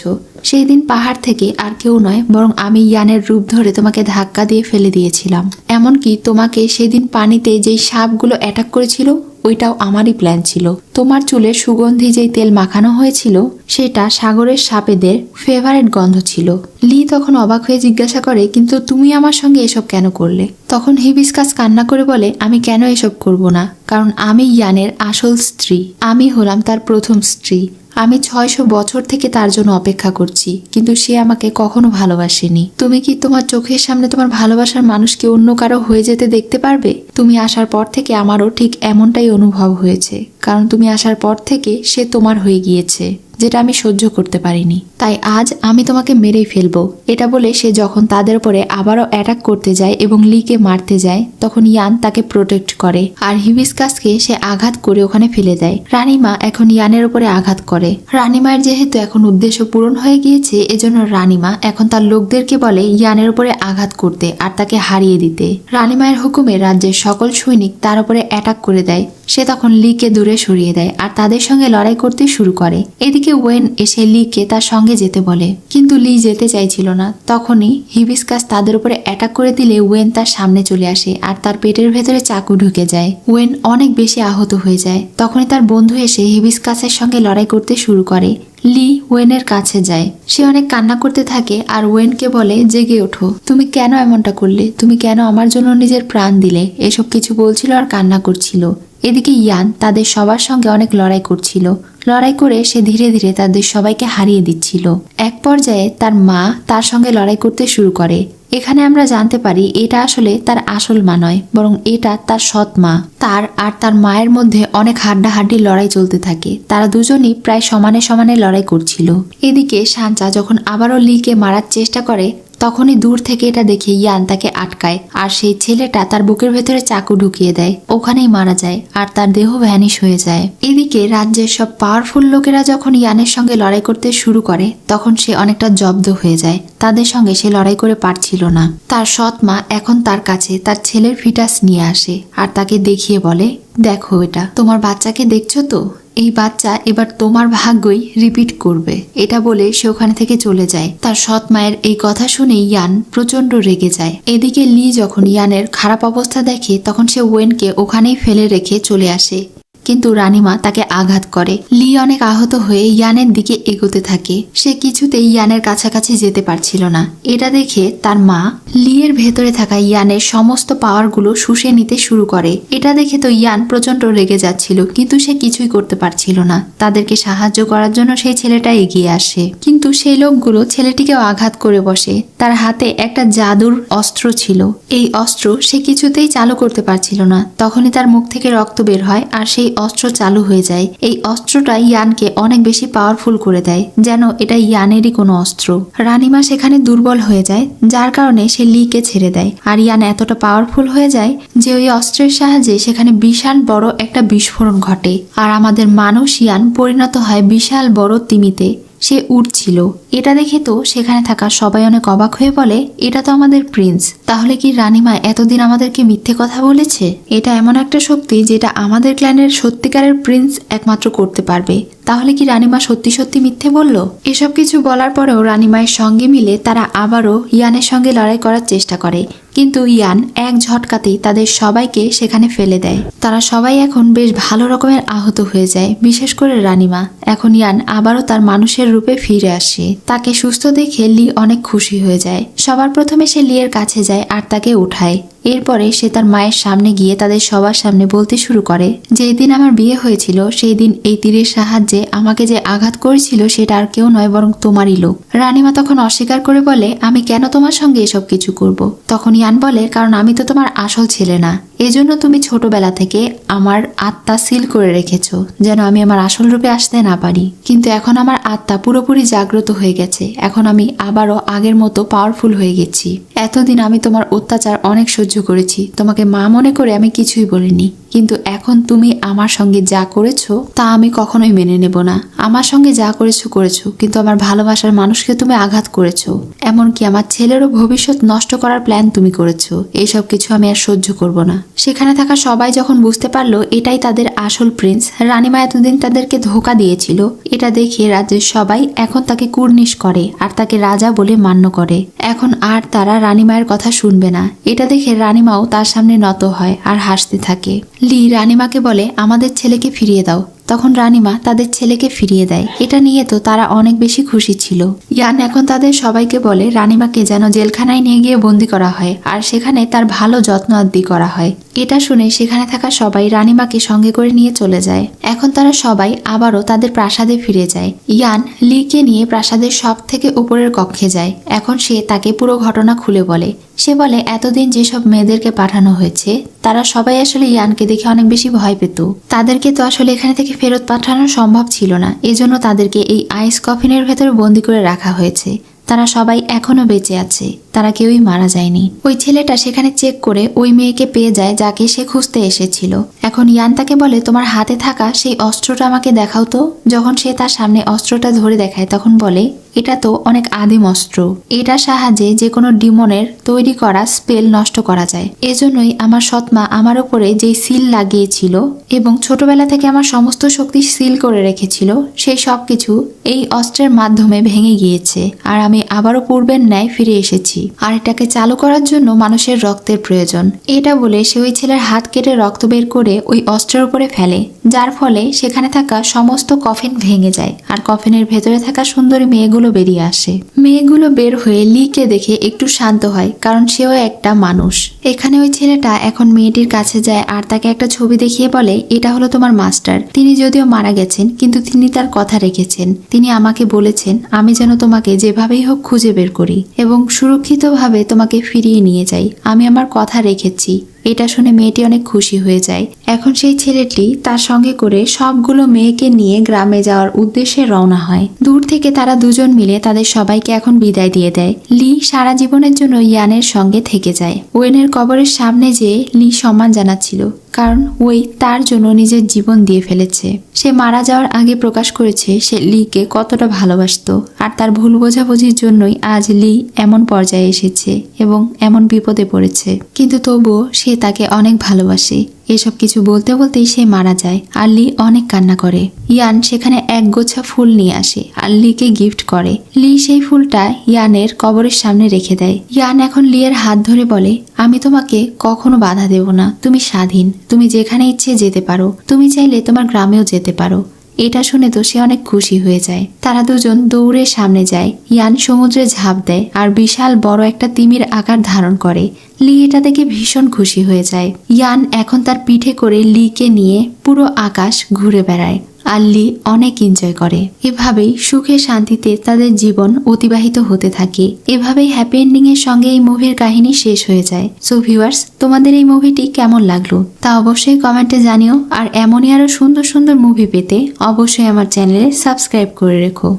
[SPEAKER 1] সেই দিন পাহাড় থেকে আর কেউ নয়, বরং আমি ইয়ানের রূপ ধরে তোমাকে ধাক্কা দিয়ে ফেলে দিয়েছিলাম। এমনকি তোমাকে সেদিন পানিতে যেই সাপগুলো অ্যাটাক করেছিল, ওইটাও আমারই প্ল্যান ছিল। তোমার চুলে সুগন্ধি যেই তেল মাখানো হয়েছিল, সেটা সাগরের সাপেদের ফেভারিট গন্ধ ছিল। লি তখন অবাক হয়ে জিজ্ঞাসা করে, কিন্তু তুমি আমার সঙ্গে এসব কেন করলে? তখন হিবিস্কাস কান্না করে বলে, আমি কেন এসব করব না, কারণ আমি ইয়ানের আসল স্ত্রী। আমি হলাম তার প্রথম স্ত্রী। আমি 600 বছর থেকে তার জন্য অপেক্ষা করছি, কিন্তু সে আমাকে কখনো ভালোবাসেনি। তুমি কি তোমার চোখের সামনে তোমার ভালোবাসার মানুষকে অন্য কারো হয়ে যেতে দেখতে পারবে? তুমি আসার পর থেকে আমারও ঠিক এমনটাই অনুভব হয়েছে, কারণ তুমি আসার পর থেকে সে তোমার হয়ে গিয়েছে, যেটা আমি সহ্য করতে পারিনি। তাই আজ আমি তোমাকে মেরেই ফেলবো। এটা বলে সে যখন তাদের উপরে আবারও অ্যাটাক করতে যায় এবং লিকে মারতে যায়, তখন ইয়ান তাকে প্রোটেক্ট করে আর হিবিস্কাসকে সে আঘাত করে ওখানে ফেলে দেয়। রানীমা এখন ইয়ানের উপরে আঘাত করে। রানীমায়ের যেহেতু এখন উদ্দেশ্য পূরণ হয়ে গিয়েছে, এজন্য রানীমা এখন তার লোকদেরকে বলে ইয়ানের উপরে আঘাত করতে আর তাকে হারিয়ে দিতে। রানীমায়ের হুকুমে রাজ্যের সকল সৈনিক তার উপরে অ্যাটাক করে দেয়। সে তখন লিকে দূরে সরিয়ে দেয় আর তাদের সঙ্গে লড়াই করতে শুরু করে। এদিকে ওয়েন এসে লিকে তার সঙ্গে যেতে বলে, কিন্তু লি যেতে চাইছিল না। তখনই হিবিস্কাস তাদের উপরে অ্যাটাক করে দিলে ওয়েন তার সামনে চলে আসে আর তার পেটের ভেতরে চাকু ঢুকে যায়। ওয়েন অনেক বেশি আহত হয়ে যায়। তখনই তার বন্ধু এসে হিবিস্কাসের সঙ্গে লড়াই করতে শুরু করে। লি ওয়েনের কাছে যায়। সে অনেক কান্না করতে থাকে আর ওয়েনকে বলে, জেগে ওঠো, তুমি কেন এমনটা করলে? তুমি কেন আমার জন্য নিজের প্রাণ দিলে? এসব কিছু বলছিল আর কান্না করছিল। এদিকে ইয়ান তাদের সবার সঙ্গে অনেক লড়াই করছিল। লড়াই করে সে ধীরে ধীরে তাদের সবাইকে হারিয়ে দিচ্ছিল। এক পর্যায়ে তার মা তার সঙ্গে লড়াই করতে শুরু করে। এখানে আমরা জানতে পারি এটা আসলে তার আসল মা নয়, বরং এটা তার সৎ মা। তার আর তার মায়ের মধ্যে অনেক হাড্ডাহাড্ডি লড়াই চলতে থাকে। তারা দুজনই প্রায় সমানে সমানে লড়াই করছিল। এদিকে সাঞ্চা যখন আবারও লিকে মারার চেষ্টা করে, তখনই দূর থেকে এটা দেখে ইয়ান তাকে আটকায় আর সেই ছেলেটা তার বুকের ভেতরে চাকু ঢুকিয়ে দেয়, ওখানেই মারা যায় আর তার দেহ ভ্যানিশ হয়ে যায়। এদিকে রাজ্যের সব পাওয়ারফুল লোকেরা যখন ইয়ানের সঙ্গে লড়াই করতে শুরু করে তখন সে অনেকটা জব্দ হয়ে যায়, তাদের সঙ্গে সে লড়াই করে পারছিল না। তার সৎ মা এখন তার কাছে তার ছেলের ফিটাস নিয়ে আসে আর তাকে দেখিয়ে বলে, দেখো এটা তোমার বাচ্চাকে দেখছো তো, এই বাচ্চা এবার তোমার ভাগ্যই রিপিট করবে। এটা বলে সে ওখানে থেকে চলে যায়। তার সৎ মায়ের এই কথা শুনে ইয়ান প্রচন্ড রেগে যায়। এদিকে লি যখন ইয়ানের খারাপ অবস্থা দেখে তখন সে ওয়েনকে ওখানেই ফেলে রেখে চলে আসে, কিন্তু রানীমা তাকে আঘাত করে। লি অনেক আহত হয়ে ইয়ানের দিকে এগোতে থাকে, সে কিছুতেই ইয়ানের কাছাকাছি যেতে পারছিল না। এটা দেখে তার মা লি এর ভেতরে থাকা ইয়ানের সমস্ত পাওয়ারগুলো শুষে নিতে শুরু করে। এটা দেখে তো ইয়ান প্রচন্ড রেগে যাচ্ছিল, কিন্তু সে কিছুই করতে পারছিল না। তাদেরকে সাহায্য করার জন্য সেই ছেলেটা এগিয়ে আসে, কিন্তু সেই লোকগুলো ছেলেটিকেও আঘাত করে বসে। তার হাতে একটা জাদুর অস্ত্র ছিল, এই অস্ত্র সে কিছুতেই চালু করতে পারছিল না। তখনই তার মুখ থেকে রক্ত বের হয় আর সেই অস্ত্র চালু হয়ে যায়। এই অস্ত্রটা ইয়ানকে অনেক বেশি পাওয়ারফুল করে দেয়, যেন এটা ইয়ানেরই কোনো অস্ত্র। রানীমা সেখানে দুর্বল হয়ে যায়, যার কারণে সে লিকে ছেড়ে দেয়। আর ইয়ান এতটা পাওয়ারফুল হয়ে যায় যে ওই অস্ত্রের সাহায্যে সেখানে বিশাল বড় একটা বিস্ফোরণ ঘটে আর আমাদের মানুষ ইয়ান পরিণত হয় বিশাল বড় তিমিতে। সে উঠছিল। এটা দেখে তো সেখানে থাকা সবাই অনেক অবাক হয়ে বলে, এটা তো আমাদের প্রিন্স। তাহলে কি রানীমা এতদিন আমাদেরকে মিথ্যে কথা বলেছে? এটা এমন একটা শক্তি যেটা আমাদের ক্ল্যানের সত্যিকারের প্রিন্স একমাত্র করতে পারবে। তাহলে কি রানীমা সত্যি সত্যি মিথ্যে বলল? এসব কিছু বলার পরেও রানীমায়ের সঙ্গে মিলে তারা আবারও ইয়ানের সঙ্গে লড়াই করার চেষ্টা করে, কিন্তু ইয়ান এক ঝটকাতেই তাদের সবাইকে সেখানে ফেলে দেয়। তারা সবাই এখন বেশ ভালো রকমের আহত হয়ে যায়, বিশেষ করে রানীমা। এখন ইয়ান আবারও তার মানুষের রূপে ফিরে আসে। তাকে সুস্থ দেখে লি অনেক খুশি হয়ে যায়। সবার প্রথমে সে লি এর কাছে যায় আর তাকে উঠায়। এরপরে সে তার মায়ের সামনে গিয়ে তাদের সবার সামনে বলতে শুরু করে, যেই দিন আমার বিয়ে হয়েছিল সেই দিন এই তীরের সাহায্যে আমাকে যে আঘাত করেছিল সেটা আর কেউ নয় বরং তোমারই লোক। রানীমা তখন অস্বীকার করে বলে, আমি কেন তোমার সঙ্গে এসব কিছু করব? তখন ইয়ান বলে, কারণ আমি তো তোমার আসল ছেলে না, এজন্য তুমি ছোটবেলা থেকে আমার আত্মা সিল করে রেখেছো যেন আমি আমার আসল রূপে আসতে না পারি। কিন্তু এখন আমার আত্মা পুরোপুরি জাগ্রত হয়ে গেছে, এখন আমি আবারও আগের মতো পাওয়ারফুল হয়ে গেছি। এতদিন আমি তোমার অত্যাচার অনেক সহ্য করেছি, তোমাকে মা মনে করে আমি কিছুই বলিনি, কিন্তু এখন তুমি আমার সঙ্গে যা করেছো তা আমি কখনোই মেনে নেব না। আমার সঙ্গে যা করেছো করেছো, কিন্তু আমার ভালোবাসার মানুষকে তুমি আঘাত করেছো, এমনকি আমার ছেলেরও ভবিষ্যৎ নষ্ট করার প্ল্যান তুমি করেছো। এইসব কিছু আমি আর সহ্য করব না। সেখানে থাকা সবাই যখন বুঝতে পারলো এটাই তাদের আসল প্রিন্স, রানীমা এতদিন তাদেরকে ধোঁকা দিয়েছিল, এটা দেখে রাজ্যের সবাই এখন তাকে কুর্নিশ করে আর তাকে রাজা বলে মান্য করে। এখন আর তারা রানীমায়ের কথা শুনবে না। এটা দেখে রানীমাও তার সামনে নত হয় আর হাসতে থাকে। লি রানীমাকে বলে, আমাদের ছেলেকে ফিরিয়ে দাও। তখন রানীমা তাদের ছেলেকে ফিরিয়ে দেয়। এটা নিয়ে তো তারা অনেক বেশি খুশি ছিল। ইয়ান এখন তাদের সবাইকে বলে রানীমাকে যেন জেলখানায় নিয়ে গিয়ে বন্দি করা হয় আর সেখানে তার ভালো যত্ন আদি করা হয়। এটা শুনে সেখানে থাকা সবাই রানীমাকে সঙ্গে করে নিয়ে চলে যায়। এখন তারা সবাই আবারও তাদের প্রাসাদে ফিরে যায়। ইয়ান লিকে নিয়ে প্রাসাদের সব থেকে উপরের কক্ষে যায়। এখন সে তাকে পুরো ঘটনা খুলে বলে। সে বলে, এতদিন যেসব মেয়েদেরকে পাঠানো হয়েছে তারা সবাই আসলে ইয়ানকে দেখে অনেক বেশি ভয় পেত। তাদেরকে তো আসলে এখানে থেকে ফেরত পাঠানো সম্ভব ছিল না, এজন্য তাদেরকে এই আইস কফিনের ভেতরে বন্দি করে রাখা হয়েছে। তারা সবাই এখনো বেঁচে আছে, তারা কেউই মারা যায়নি। ওই ছেলেটা সেখানে চেক করে ওই মেয়েকে পেয়ে যায় যাকে সে খুঁজতে এসেছিল। এখন ইয়ান তাকে বলে, তোমার হাতে থাকা সেই অস্ত্রটা আমাকে দেখাও তো। যখন সে তার সামনে অস্ত্রটা ধরে দেখায় তখন বলে, এটা তো অনেক আদিম অস্ত্র, এটার সাহায্যে যে কোনো ডিমনের তৈরি করা স্পেল নষ্ট করা যায়। এজন্যই আমার সৎমা আমার উপরে যেই সিল লাগিয়েছিল এবং ছোটবেলা থেকে আমার সমস্ত শক্তি সিল করে রেখেছিল, সেই সবকিছু এই অস্ত্রের মাধ্যমে ভেঙে গিয়েছে আর আমি আবারও পূর্বের ন্যায় ফিরে এসেছি। আর এটাকে চালু করার জন্য মানুষের রক্তের প্রয়োজন। এটা বলে সে ওই ছেলের হাত কেটে রক্ত বের করে ওই অস্ত্রের উপরে ফেলে, যার ফলে সেখানে থাকা সমস্ত কফিন ভেঙে যায় আর কফিনের ভেতরে থাকা সুন্দরী মেয়েগুলো বেরিয়ে আসে। মেয়েগুলো বের হয়ে লিকে দেখে একটু শান্ত হয়, কারণ সেও একটা মানুষ। এখানে ওই ছেলেটা এখন মেয়েটির কাছে যায় আর তাকে একটা ছবি দেখিয়ে বলে, এটা হলো তোমার মাস্টার। তিনি যদিও মারা গেছেন কিন্তু তিনি তার কথা রেখেছেন। তিনি আমাকে বলেছেন আমি যেন তোমাকে যেভাবেই হোক খুঁজে বের করি এবং সুরক্ষিতভাবে তোমাকে ফিরিয়ে নিয়ে যাই। আমি আমার কথা রেখেছি। এটা শুনে মেয়েটি অনেক খুশি হয়ে যায়। এখন সেই ছেলেটি তার সঙ্গে করে সবগুলো মেয়েকে নিয়ে গ্রামে যাওয়ার উদ্দেশ্যে রওনা হয়। দূর থেকে তারা দুজন মিলে তাদের সবাইকে এখন বিদায় দিয়ে দেয়। লি সারা জীবনের জন্য ইয়ানের সঙ্গে থেকে যায়। ওয়েনের কবরের সামনে যেয়ে লি সম্মান জানাচ্ছিল, কারণ ওই তার জন্য নিজের জীবন দিয়ে ফেলেছে। সে মারা যাওয়ার আগে প্রকাশ করেছে সে লিকে কতটা ভালোবাসতো, আর তার ভুল বোঝাবুঝির জন্যই আজ লি এমন পর্যায়ে এসেছে এবং এমন বিপদে পড়েছে। কিন্তু তবুও সে তাকে অনেক ভালোবাসে। এসব কিছু বলতে বলতেই সে মারা যায় আর লি অনেক কান্না করে। ইয়ান সেখানে এক গোছা ফুল নিয়ে আসে আর লিকে গিফট করে। লি সেই ফুলটা ইয়ানের কবরের সামনে রেখে দেয়। ইয়ান এখন লিয়ের হাত ধরে বলে, আমি তোমাকে কখনো বাধা দেব না, তুমি স্বাধীন, তুমি যেখানে ইচ্ছে যেতে পারো, তুমি চাইলে তোমার গ্রামেও যেতে পারো। এটা শুনে তো সে অনেক খুশি হয়ে যায়। তারা দুজন দৌড়ে সামনে যায়। ইয়ান সমুদ্রে ঝাঁপ দেয় আর বিশাল বড় একটা তিমির আকার ধারণ করে। লি এটা দেখে ভীষণ খুশি হয়ে যায়। ইয়ান এখন তার পিঠে করে লিকে নিয়ে পুরো আকাশ ঘুরে বেড়ায় আর লি অনেক এনজয় করে। এভাবেই সুখে শান্তিতে তাদের জীবন অতিবাহিত হতে থাকে। এভাবেই হ্যাপি এন্ডিং এর সঙ্গে এই মুভির কাহিনী শেষ হয়ে যায়। সো ভিউয়ার্স, তোমাদের এই মুভিটি কেমন লাগলো তা অবশ্যই কমেন্টে জানিও। আর এমনই আরো সুন্দর সুন্দর মুভি পেতে অবশ্যই আমার চ্যানেলে সাবস্ক্রাইব করে রেখো।